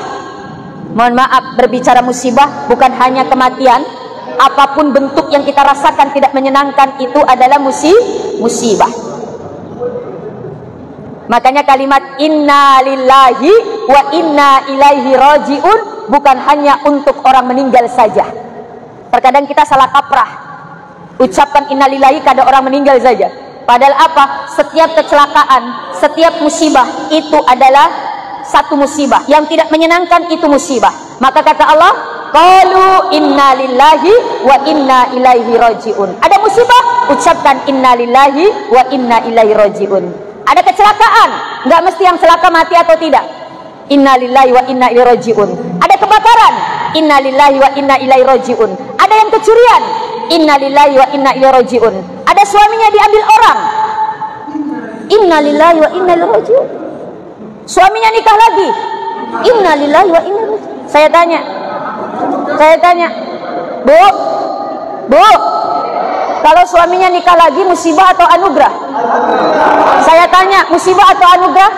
S1: Mohon maaf, berbicara musibah bukan hanya kematian. Apapun bentuk yang kita rasakan tidak menyenangkan, itu adalah musibah. Makanya kalimat inna lillahi wa inna ilaihi raji'un bukan hanya untuk orang meninggal saja. Terkadang kita salah kaprah, ucapkan inna lillahi kada orang meninggal saja. Padahal apa? Setiap kecelakaan, setiap musibah itu adalah satu musibah. Yang tidak menyenangkan itu musibah. Maka kata Allah, qalu inna lillahi wa inna ilaihi raji'un. Ada musibah, ucapkan inna lillahi wa inna ilaihi raji'un. Ada kecelakaan, nggak mesti yang celaka mati atau tidak. Inna lillahi wa inna ilaihi raji'un. Ada kebakaran, inna lillahi wa inna ilaihi raji'un. Ada yang kecurian, inna lillahi wa inna ilaihi raji'un. Ada suaminya diambil orang, inna lillahi wa inna ilaihi raji'un. Suaminya nikah lagi, inna lillahi wa inna ilaihi raji'un. Saya tanya, Bu, kalau suaminya nikah lagi musibah atau anugerah? Saya tanya, musibah atau anugerah?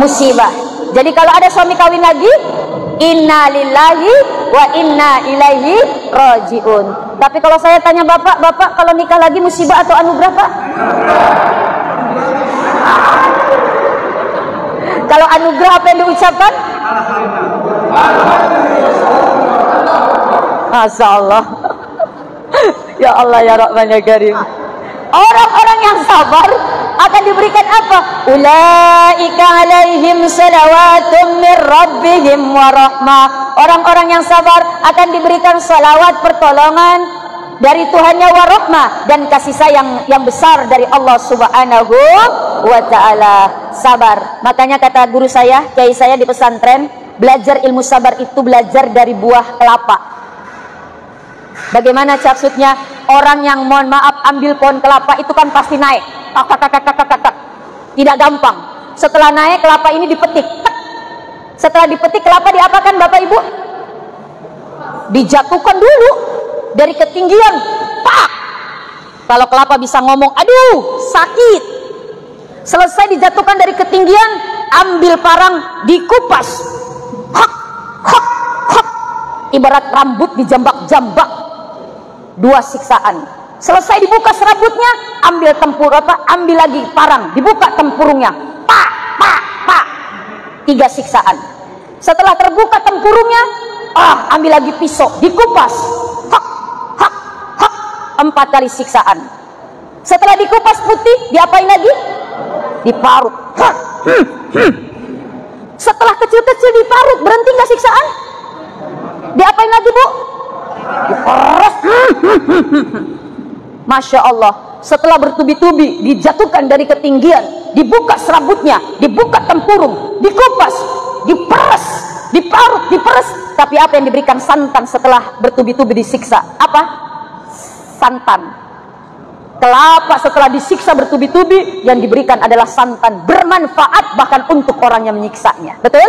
S1: Musibah. Jadi kalau ada suami kawin lagi, inna lillahi wa inna ilaihi rajiun. Tapi kalau saya tanya bapak, bapak kalau nikah lagi musibah atau anugerah, Pak? Kalau anugerah apa yang diucapkan? Masya Allah. Ya Allah ya Rahman ya Karim. Orang-orang yang sabar akan diberikan apa? Ulaika alaihim salawatun mir rabbihim wa rahmah. Orang-orang yang sabar akan diberikan salawat pertolongan dari Tuhannya wa rahmah, dan kasih sayang yang besar dari Allah Subhanahu wa ta'ala. Sabar. Makanya kata guru saya, kiai saya di pesantren, belajar ilmu sabar itu belajar dari buah kelapa. Bagaimana maksudnya? Orang yang mohon maaf ambil pohon kelapa itu kan pasti naik. Tidak gampang. Setelah naik kelapa ini dipetik. Setelah dipetik kelapa diapakan Bapak Ibu? Dijatuhkan dulu dari ketinggian. Pak. Kalau kelapa bisa ngomong, aduh sakit. Selesai dijatuhkan dari ketinggian, ambil parang dikupas. Hak, hak, hak. Ibarat rambut dijambak-jambak. 2 siksaan. Selesai dibuka serabutnya, ambil ambil lagi parang, dibuka tempurungnya. Pak, pak, pak. 3 siksaan. Setelah terbuka tempurungnya, ambil lagi pisau, dikupas. Hak, hak, hak. 4 kali siksaan. Setelah dikupas putih, diapain lagi? Diparut. Setelah kecil-kecil diparut, berhenti nggak siksaan? Diapain lagi, Bu? Diperes. Masya Allah. Setelah bertubi-tubi dijatuhkan dari ketinggian, dibuka serabutnya, dibuka tempurung, dikupas, diperes, diparut, diperes. Tapi apa yang diberikan? Santan. Setelah bertubi-tubi disiksa, apa? Santan. Kelapa setelah disiksa bertubi-tubi, yang diberikan adalah santan, bermanfaat bahkan untuk orang yang menyiksanya. Betul?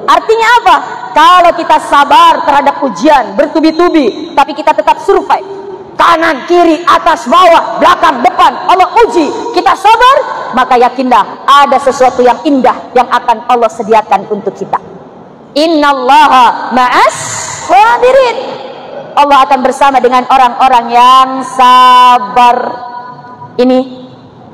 S1: Artinya apa? Kalau kita sabar terhadap ujian bertubi-tubi, tapi kita tetap survive, kanan, kiri, atas, bawah, belakang, depan, Allah uji, kita sabar, maka yakinlah ada sesuatu yang indah yang akan Allah sediakan untuk kita. Innallaha ma'as sabirin. Allah akan bersama dengan orang-orang yang sabar. Ini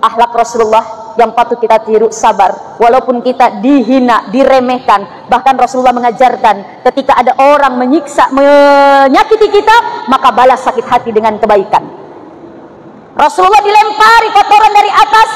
S1: akhlak Rasulullah yang patut kita tiru, sabar. Walaupun kita dihina, diremehkan, bahkan Rasulullah mengajarkan ketika ada orang menyiksa, menyakiti kita, maka balas sakit hati dengan kebaikan. Rasulullah dilempari kotoran dari atas,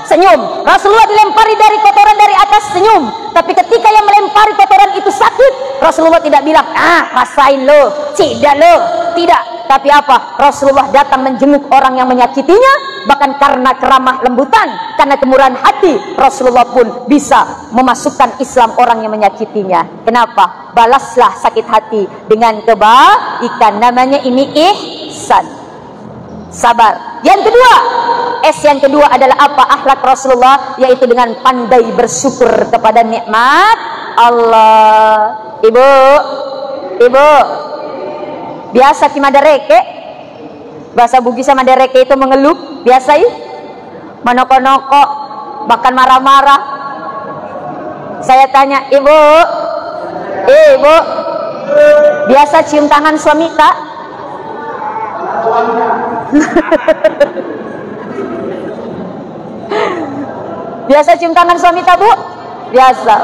S1: senyum. Rasulullah dilempari dari kotoran dari atas, senyum. Tapi ketika yang melempari kotoran itu sakit, Rasulullah tidak bilang, rasain lo, tidak lo, tidak. Tapi apa? Rasulullah datang menjenguk orang yang menyakitinya, bahkan karena keramah lembutan, karena kemurahan hati, Rasulullah pun bisa memasukkan Islam orang yang menyakitinya. Kenapa? Balaslah sakit hati dengan kebaikan. Namanya ini ihsan. Sabar. Yang kedua, yang kedua adalah apa? Akhlak Rasulullah, yaitu dengan pandai bersyukur kepada nikmat Allah. Ibu, biasa ki madareke, bahasa Bugis sama dereke itu mengeluh, biasa menoko-noko, bahkan marah-marah. Saya tanya, ibu, biasa cium tangan suami tak? Biasa cium tangan suami tak, Bu? Biasa.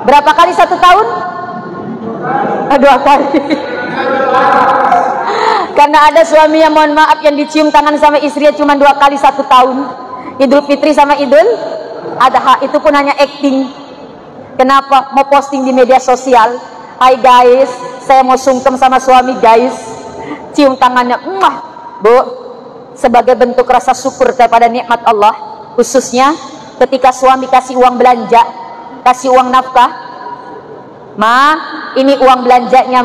S1: Berapa kali 1 tahun? 2 kali. Karena ada suami yang mohon maaf yang dicium tangan sama istrinya cuma 2 kali 1 tahun. Idul Fitri sama Idul Adha, itu pun hanya acting. Kenapa? Mau posting di media sosial. Hai guys, saya mau sungkem sama suami guys. Cium tangannya, Bu, sebagai bentuk rasa syukur kepada nikmat Allah. Khususnya ketika suami kasih uang belanja, kasih uang nafkah, ini uang belanjanya,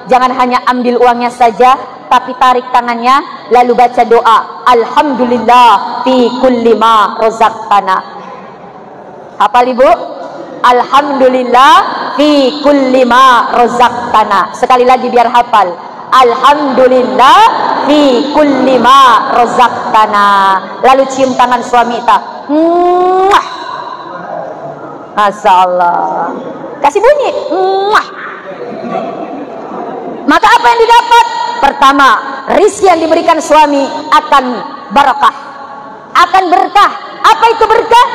S1: jangan hanya ambil uangnya saja, tapi tarik tangannya, lalu baca doa, alhamdulillah fi kulli ma razaqtana. Hafal Ibu? Alhamdulillah fi kulli ma razaqtana. Sekali lagi biar hafal. Alhamdulillah fi kulli ma razaqtana. Lalu cium tangan suami tak. Muah. Masya Allah. Kasih bunyi. Muah. Maka apa yang didapat? Pertama, rizki yang diberikan suami akan barakah, akan berkah. Apa itu berkah?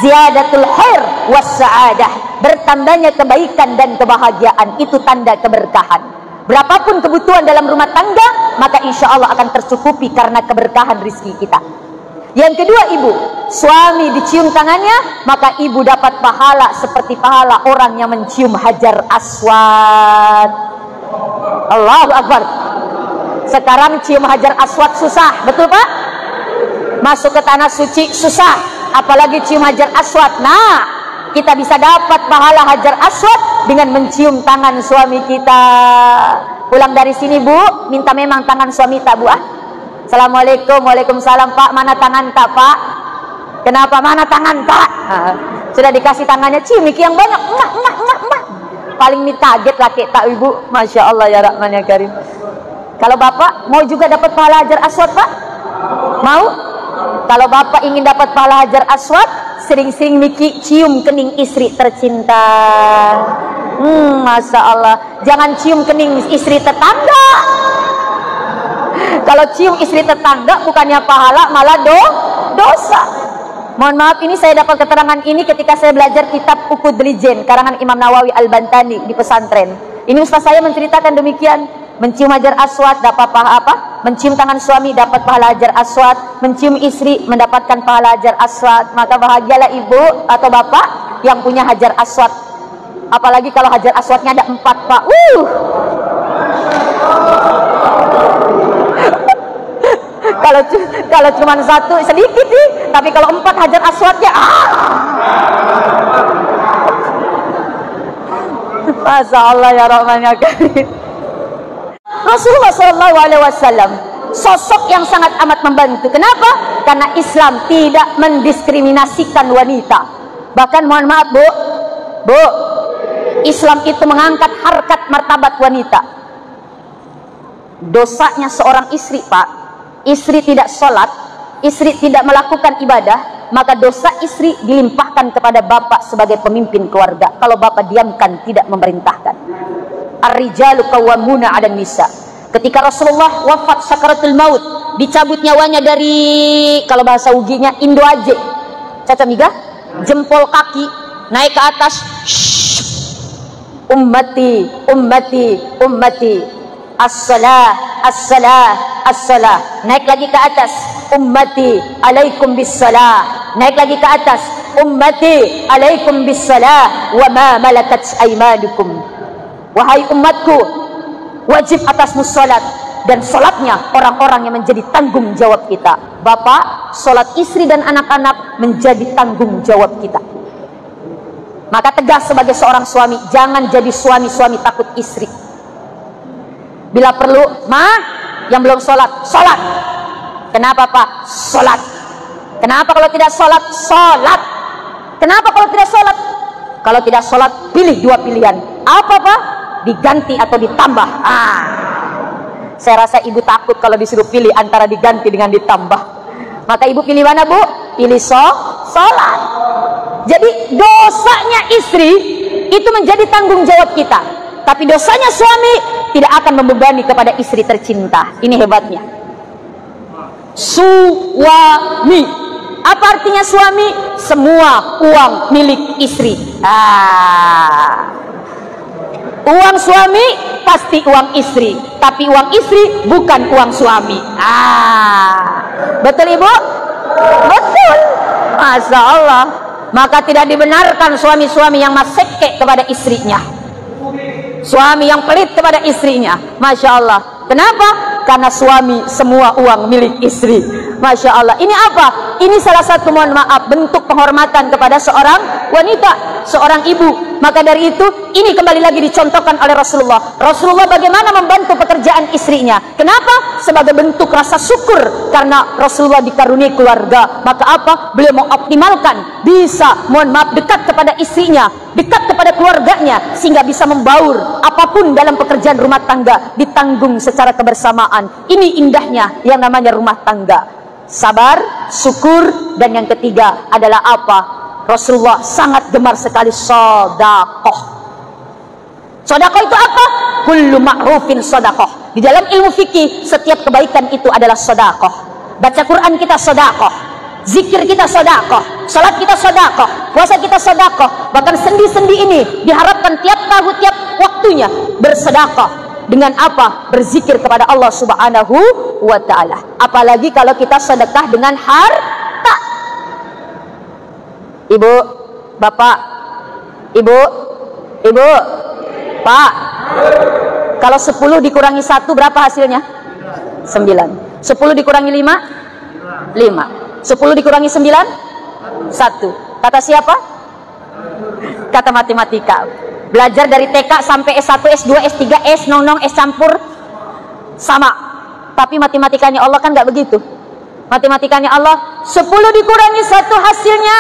S1: Ziyadatul khair was sa'adah. Bertambahnya kebaikan dan kebahagiaan, itu tanda keberkahan. Berapapun kebutuhan dalam rumah tangga, maka insya Allah akan tercukupi karena keberkahan rizki kita. Yang kedua, ibu, suami dicium tangannya, maka ibu dapat pahala seperti pahala orang yang mencium hajar aswad. Allahu Akbar. Sekarang cium hajar aswad susah, betul Pak? Masuk ke tanah suci susah, apalagi cium hajar aswad. Nah, kita bisa dapat pahala hajar aswad dengan mencium tangan suami kita. Pulang dari sini Bu, minta memang tangan suami tak Bu? Assalamualaikum, waalaikumsalam Pak, mana tangan tak Pak? Kenapa mana tangan tak? Sudah dikasih tangannya, cium yang banyak. Paling kaget laki tak ibu. Masya Allah ya Rahman ya Karim. Kalau bapak mau juga dapat pahala hajar aswad Pak? Mau? Kalau bapak ingin dapat pahala hajar aswad, sering-sering Miki cium kening istri tercinta. Masya Allah. Jangan cium kening istri tetangga. Kalau cium istri tetangga bukannya pahala, malah dosa. Mohon maaf, ini saya dapat keterangan ini ketika saya belajar kitab Uqud Delijen karangan Imam Nawawi Al-Bantani di pesantren. Ini ustaz saya menceritakan demikian. Mencium hajar aswad dapat pahala apa? Mencium tangan suami dapat pahala hajar aswad, mencium istri mendapatkan pahala hajar aswad. Maka bahagialah ibu atau bapak yang punya hajar aswad. Apalagi kalau hajar aswadnya ada 4 Pak. Kalau cuma 1 sedikit sih, tapi kalau 4 hajar aswadnya Masya Allah ya Rahman ya Karim. Rasulullah SAW sosok yang sangat amat membantu. Kenapa? Karena Islam tidak mendiskriminasikan wanita. Bahkan mohon maaf Bu, Islam itu mengangkat harkat martabat wanita. Dosanya seorang istri Pak, istri tidak sholat, istri tidak melakukan ibadah, maka dosa istri dilimpahkan kepada bapak sebagai pemimpin keluarga. Kalau bapak diamkan, tidak memerintahkan. Ar-rijalu qawwamuna 'alan nisa. Ketika Rasulullah wafat sakaratul maut, dicabut nyawanya dari, kalau bahasa uginya, Indo aja. Caca miga, jempol kaki naik ke atas. Ummati, ummati, ummati. As-salah, as-salah, as-salah. Naik lagi ke atas. Ummati, alaikum bis-salah. Naik lagi ke atas. Ummati, alaikum bis-salah wa ma malakat aymanukum. Wahai umatku, wajib atasmu salat, dan salatnya orang-orang yang menjadi tanggung jawab kita. Bapak, salat istri dan anak-anak menjadi tanggung jawab kita. Maka tegas sebagai seorang suami, jangan jadi suami-suami takut istri. Bila perlu, yang belum sholat, sholat. Kenapa Pak? Sholat. Kenapa kalau tidak sholat? Sholat. Kenapa kalau tidak sholat? Kalau tidak sholat, pilih 2 pilihan. Apa Pak? Diganti atau ditambah. Saya rasa ibu takut kalau disuruh pilih antara diganti dengan ditambah. Maka ibu pilih mana Bu? Pilih sholat. Jadi dosanya istri itu menjadi tanggung jawab kita, tapi dosanya suami tidak akan membebani kepada istri tercinta. Ini hebatnya. Suami. Apa artinya suami? Semua uang milik istri. Uang suami pasti uang istri, tapi uang istri bukan uang suami. Betul Ibu? Betul. Masya Allah. Maka tidak dibenarkan suami-suami yang maseke kepada istrinya, suami yang pelit kepada istrinya. Masya Allah. Kenapa? Karena suami semua uang milik istri. Masya Allah. Ini apa? Ini salah satu, mohon maaf, bentuk penghormatan kepada seorang wanita, seorang ibu. Maka dari itu, ini kembali lagi dicontohkan oleh Rasulullah. Rasulullah bagaimana membantu pekerjaan istrinya. Kenapa? Sebagai bentuk rasa syukur karena Rasulullah dikaruniai keluarga. Maka apa? Beliau mengoptimalkan, bisa, mohon maaf, dekat kepada istrinya, dekat kepada keluarganya, sehingga bisa membaur apapun dalam pekerjaan rumah tangga ditanggung secara kebersamaan. Ini indahnya yang namanya rumah tangga. sabar, syukur, dan yang ketiga adalah apa? Rasulullah sangat gemar sekali sedekah. Sedekah itu apa? Kullu ma'rufin sedekah. Di dalam ilmu fikih, setiap kebaikan itu adalah sedekah. Baca Quran kita sedekah, zikir kita sedekah, salat kita sedekah, puasa kita sedekah. Bahkan sendi-sendi ini diharapkan tiap tahun, tiap waktunya bersedekah. Dengan apa? Berzikir kepada Allah Subhanahu wa ta'ala. Apalagi kalau kita sedekah dengan harta. Ibu, bapak, ibu, pak, kalau 10 dikurangi 1 berapa hasilnya? 9. 10 dikurangi 5? 5. 10 dikurangi 9? 1. Kata siapa? Kata matematika. Belajar dari TK sampai S1, S2, S3, S nong-nong, S campur sama. Tapi matematikanya Allah kan nggak begitu. Matematikanya Allah 10 dikurangi 1 hasilnya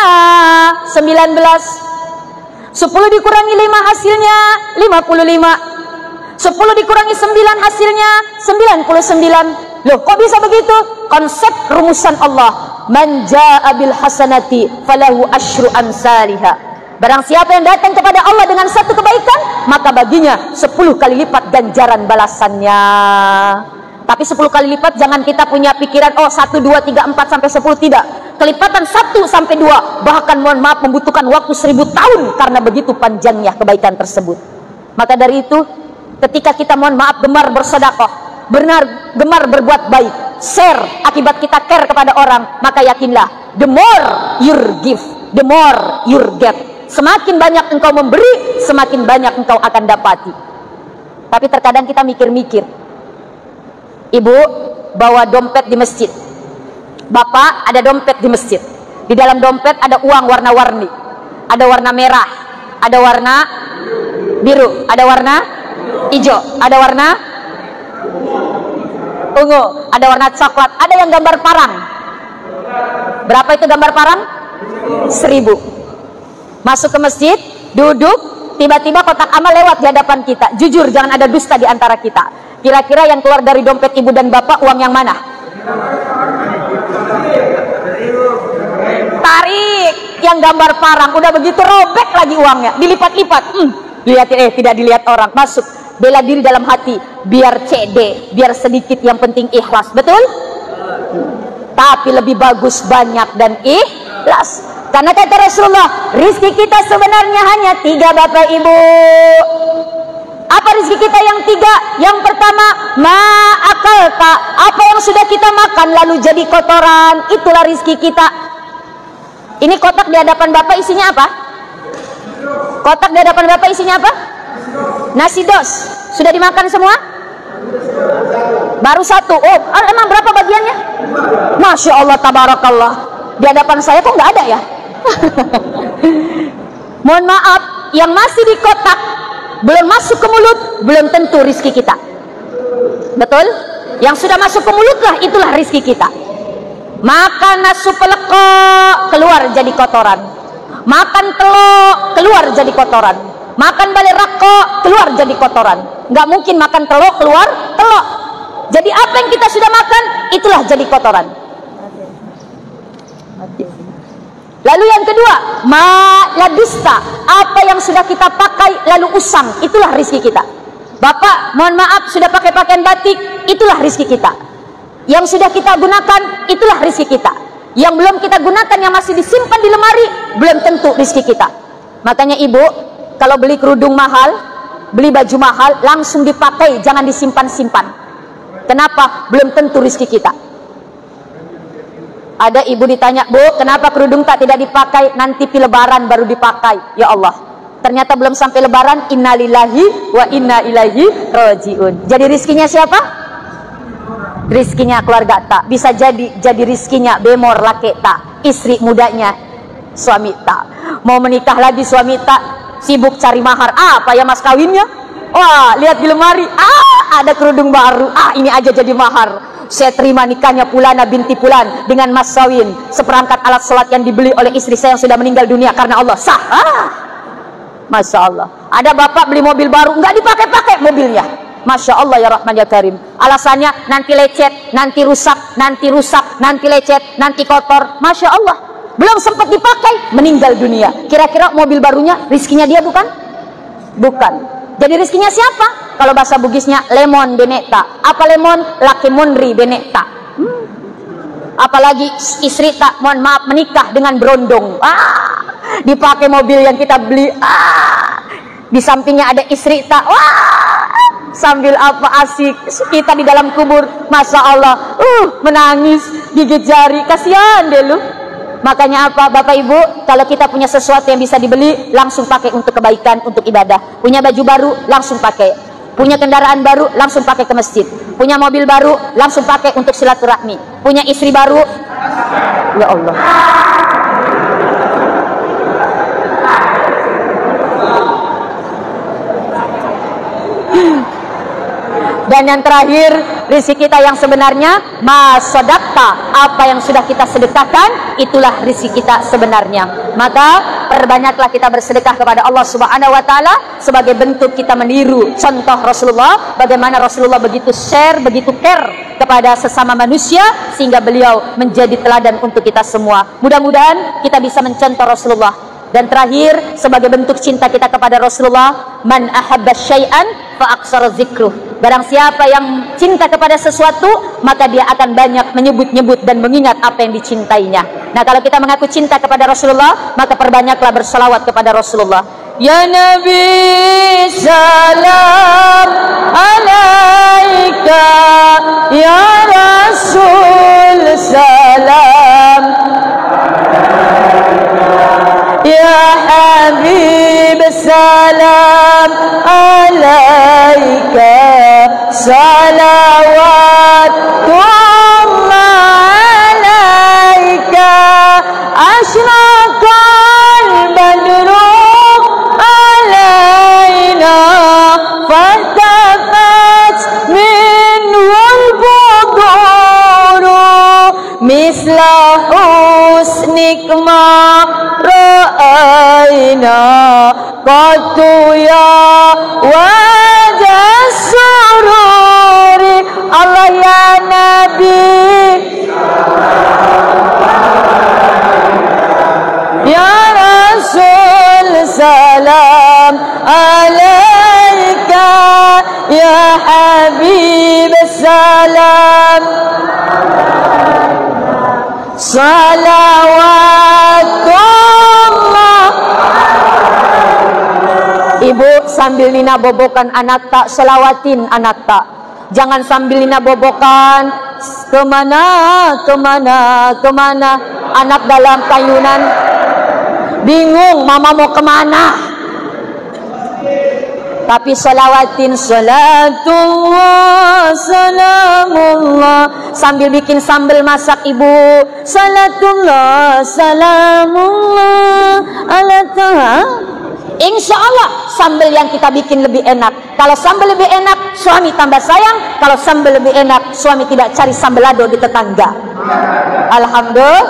S1: 19. 10 dikurangi 5 hasilnya 55. 10 dikurangi 9 hasilnya 99. Loh, kok bisa begitu? Konsep rumusan Allah. Man jaa bil hasanati falahu asyru amsalihha. Barang siapa yang datang kepada Allah dengan satu kebaikan, maka baginya 10 kali lipat ganjaran balasannya. Tapi 10 kali lipat jangan kita punya pikiran, oh 1, 2, 3, 4 sampai 10, tidak. Kelipatan 1 sampai 2, bahkan mohon maaf membutuhkan waktu 1000 tahun karena begitu panjangnya kebaikan tersebut. Maka dari itu, ketika kita mohon maaf gemar bersedekah, benar gemar berbuat baik, share akibat kita care kepada orang, maka yakinlah, the more you give, the more you get. Semakin banyak engkau memberi, semakin banyak engkau akan dapati. Tapi terkadang kita mikir-mikir. Ibu bawa dompet di masjid, bapak ada dompet di masjid. Di dalam dompet ada uang warna-warni. Ada warna merah, ada warna biru, ada warna hijau, ada warna ungu, ada warna coklat, ada yang gambar parang. Berapa itu gambar parang? 1000. Masuk ke masjid, duduk, tiba-tiba kotak amal lewat di hadapan kita. Jujur, jangan ada dusta di antara kita. Kira-kira yang keluar dari dompet ibu dan bapak uang yang mana? Tarik yang gambar parang, udah begitu robek lagi uangnya, dilipat-lipat. Lihat, tidak dilihat orang. Masuk, bela diri dalam hati, biar CD, biar sedikit, yang penting ikhlas. Betul? Tapi lebih bagus banyak dan ikhlas. Karena kata Rasulullah, rizki kita sebenarnya hanya 3 Bapak Ibu. Apa rizki kita yang 3? Yang pertama, ma'akalta, apa yang sudah kita makan lalu jadi kotoran, itulah rizki kita. Ini kotak di hadapan Bapak isinya apa? Kotak di hadapan Bapak isinya apa? Nasi dos. Sudah dimakan semua? Baru 1. Oh, emang berapa bagiannya? Masya Allah, tabarakallah. Di hadapan saya kok nggak ada ya? Mohon maaf, yang masih di kotak belum masuk ke mulut, belum tentu rizki kita. Betul? Yang sudah masuk ke mulut lah, itulah rizki kita. Makan nasu peleko, keluar jadi kotoran. Makan telok, keluar jadi kotoran. Makan bale rako, keluar jadi kotoran. Nggak mungkin makan telok, keluar telok. Jadi apa yang kita sudah makan, itulah jadi kotoran. Lalu yang kedua, ma'ladista, apa yang sudah kita pakai lalu usang, itulah rizki kita. Bapak, mohon maaf, sudah pakai pakaian batik, itulah rizki kita. Yang sudah kita gunakan, itulah rizki kita. Yang belum kita gunakan, yang masih disimpan di lemari, belum tentu rizki kita. Makanya ibu, kalau beli kerudung mahal, beli baju mahal, langsung dipakai, jangan disimpan-simpan. Kenapa? Belum tentu rizki kita. Ada ibu ditanya, Bu, kenapa kerudung tak tidak dipakai? Nanti lebaran baru dipakai. Ya Allah, ternyata belum sampai lebaran. Innalillahi wa inna ilaihi rajiun. Jadi rizkinya siapa? Rizkinya keluarga tak. Bisa jadi rizkinya bemor laki tak, istri mudanya suami tak. Mau menikah lagi suami tak, sibuk cari mahar. Apa ya mas kawinnya? Wah, lihat di lemari, ada kerudung baru. Ini aja jadi mahar. Saya terima nikahnya Pulana binti Pulan dengan mas kawin, seperangkat alat sholat yang dibeli oleh istri saya yang sudah meninggal dunia karena Allah. Sah. Masya Allah. Ada bapak beli mobil baru, nggak dipakai-pakai mobilnya. Masya Allah ya Rahman ya Karim. Alasannya nanti lecet, nanti rusak, nanti lecet, nanti kotor. Masya Allah, belum sempat dipakai meninggal dunia. Kira-kira mobil barunya rizkinya dia bukan? Bukan. Jadi rizkinya siapa? Kalau bahasa Bugisnya lemon benekta. Apa lemon? Laki monri benekta. Apalagi istri tak, mohon maaf, menikah dengan berondong. Dipakai mobil yang kita beli. Di sampingnya ada istri tak. Sambil apa asik kita di dalam kubur. Masya Allah, menangis, gigit jari. Kasihan deh lu. Makanya apa, Bapak Ibu, kalau kita punya sesuatu yang bisa dibeli, langsung pakai untuk kebaikan, untuk ibadah. Punya baju baru, langsung pakai. Punya kendaraan baru, langsung pakai ke masjid. Punya mobil baru, langsung pakai untuk silaturahmi. Punya istri baru, ya Allah. Dan yang terakhir, rezeki kita yang sebenarnya masodakta, apa yang sudah kita sedekahkan, itulah rezeki kita sebenarnya. Maka perbanyaklah kita bersedekah kepada Allah Subhanahu wa Ta'ala sebagai bentuk kita meniru contoh Rasulullah, bagaimana Rasulullah begitu share, begitu care kepada sesama manusia, sehingga beliau menjadi teladan untuk kita semua. Mudah-mudahan kita bisa mencontoh Rasulullah. Dan terakhir, sebagai bentuk cinta kita kepada Rasulullah, man ahabba syai'an fa aqsara dzikruh. Barang siapa yang cinta kepada sesuatu, maka dia akan banyak menyebut-nyebut dan mengingat apa yang dicintainya. Nah, kalau kita mengaku cinta kepada Rasulullah, maka perbanyaklah bersalawat kepada Rasulullah. Ya Nabi salam alaika, ya Rasul salam, ya Habib salam alaika, salawatullah alaika, asyraqal badru alaina, fatafat minhul buduru, misla husnik ma ra'ayna, qatu ya wajah sururi. Allah ya Nabi, ya Rasul salam alaika, ya Habib salam, salawatullah. Ibu sambil nina bobokan anak tak, selawatin anak tak. Jangan sambil nina bobokan kemana, anak dalam kayunan bingung mama mau kemana. Tapi selawatin salatullah salamullah, sambil bikin sambal masak ibu, salatullah salamullah ala taha. Insya Allah sambal yang kita bikin lebih enak. Kalau sambal lebih enak, suami tambah sayang. Kalau sambal lebih enak, suami tidak cari sambal lado di tetangga. Alhamdulillah.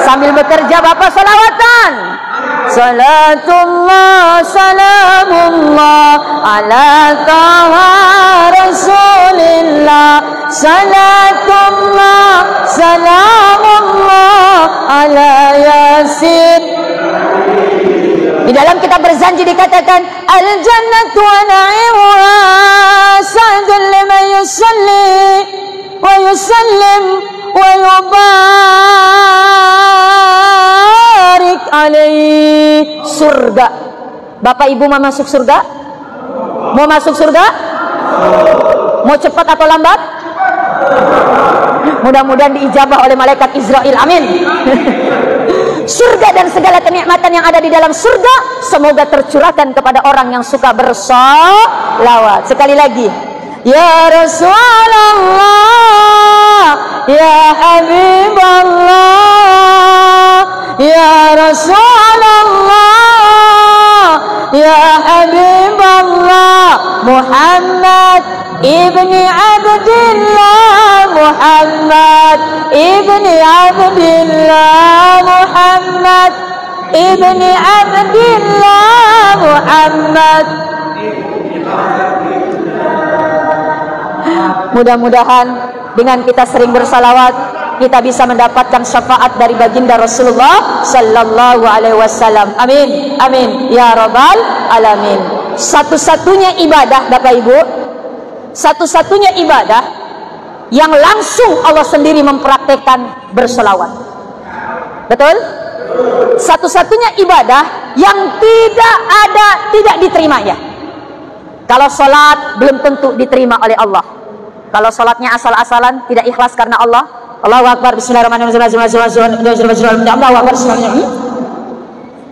S1: Sambil bekerja bapak salawatan. Salatullah salamullah ala taha rasulillah, salatullah salamullah ala yasin. Di dalam kitab berjanji dikatakan al jannatu wa na'imuha sa'dun liman yusalli wa yusallim wa yubarik alaihi. Surga. Bapak Ibu mau masuk surga? Mau masuk surga? Mau cepat atau lambat? Mudah-mudahan diijabah oleh malaikat Israel. Amin. Surga dan segala kenikmatan yang ada di dalam surga semoga tercurahkan kepada orang yang suka bersolawat. Sekali lagi, ya Rasulullah, ya Habiballah, ya Rasulullah, ya Habiballah, Muhammad ibni Abdillah, Muhammad ibni Abdillah, Muhammad ibni Abdillah, Muhammad Mudah-mudahan dengan kita sering bersalawat, kita bisa mendapatkan syafaat dari baginda Rasulullah sallallahu alaihi wasallam. Amin. Amin ya rabbal alamin. Satu-satunya ibadah Bapak Ibu, satu-satunya ibadah yang langsung Allah sendiri mempraktekkan berselawat. Betul? Satu-satunya ibadah yang tidak diterimanya. Kalau sholat belum tentu diterima oleh Allah. Kalau sholatnya asal-asalan, tidak ikhlas karena Allah, Allahu Akbar, Bismillahirrahmanirrahim, Allahu Akbar,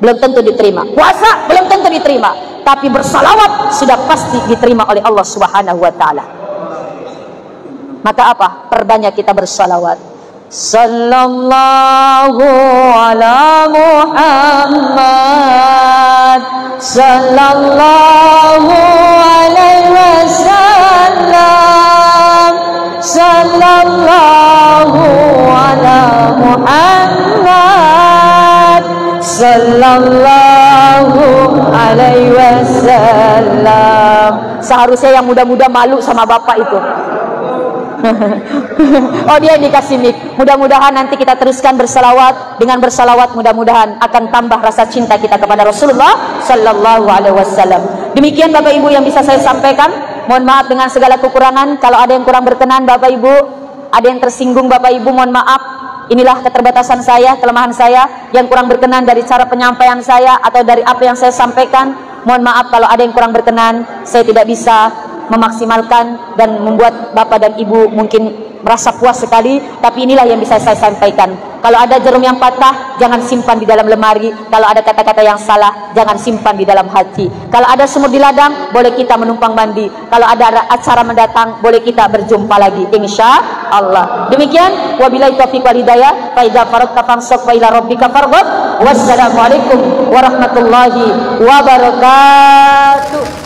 S1: belum tentu diterima. Puasa belum tentu diterima, tapi bersalawat sudah pasti diterima oleh Allah Subhanahu wa taala. Maka apa? Perbanyak kita bersalawat. Sallallahu ala Muhammad, sallallahu alaihi wasallam, sallallahu ala Muhammad, sallallahu alaihi wasallam. Seharusnya yang muda-muda malu sama bapak itu. Oh, dia yang dikasih mic. Mudah-mudahan nanti kita teruskan bersalawat. Dengan bersalawat mudah-mudahan akan tambah rasa cinta kita kepada Rasulullah sallallahu alaihi wasallam. Demikian Bapak Ibu yang bisa saya sampaikan. Mohon maaf dengan segala kekurangan. Kalau ada yang kurang berkenan Bapak Ibu, ada yang tersinggung Bapak Ibu, mohon maaf. Inilah keterbatasan saya, kelemahan saya. Yang kurang berkenan dari cara penyampaian saya atau dari apa yang saya sampaikan, mohon maaf kalau ada yang kurang berkenan. Saya tidak bisa memaksimalkan dan membuat Bapak dan Ibu mungkin merasa puas sekali, tapi inilah yang bisa saya sampaikan. Kalau ada jarum yang patah, jangan simpan di dalam lemari. Kalau ada kata-kata yang salah, jangan simpan di dalam hati. Kalau ada sumur di ladang, boleh kita menumpang mandi. Kalau ada acara mendatang, boleh kita berjumpa lagi, insya Allah. Demikian, wabillahi taufiq wal hidayah. Fa idza faragta fansab wa ila rabbika farghab. Wassalamualaikum warahmatullahi wabarakatuh.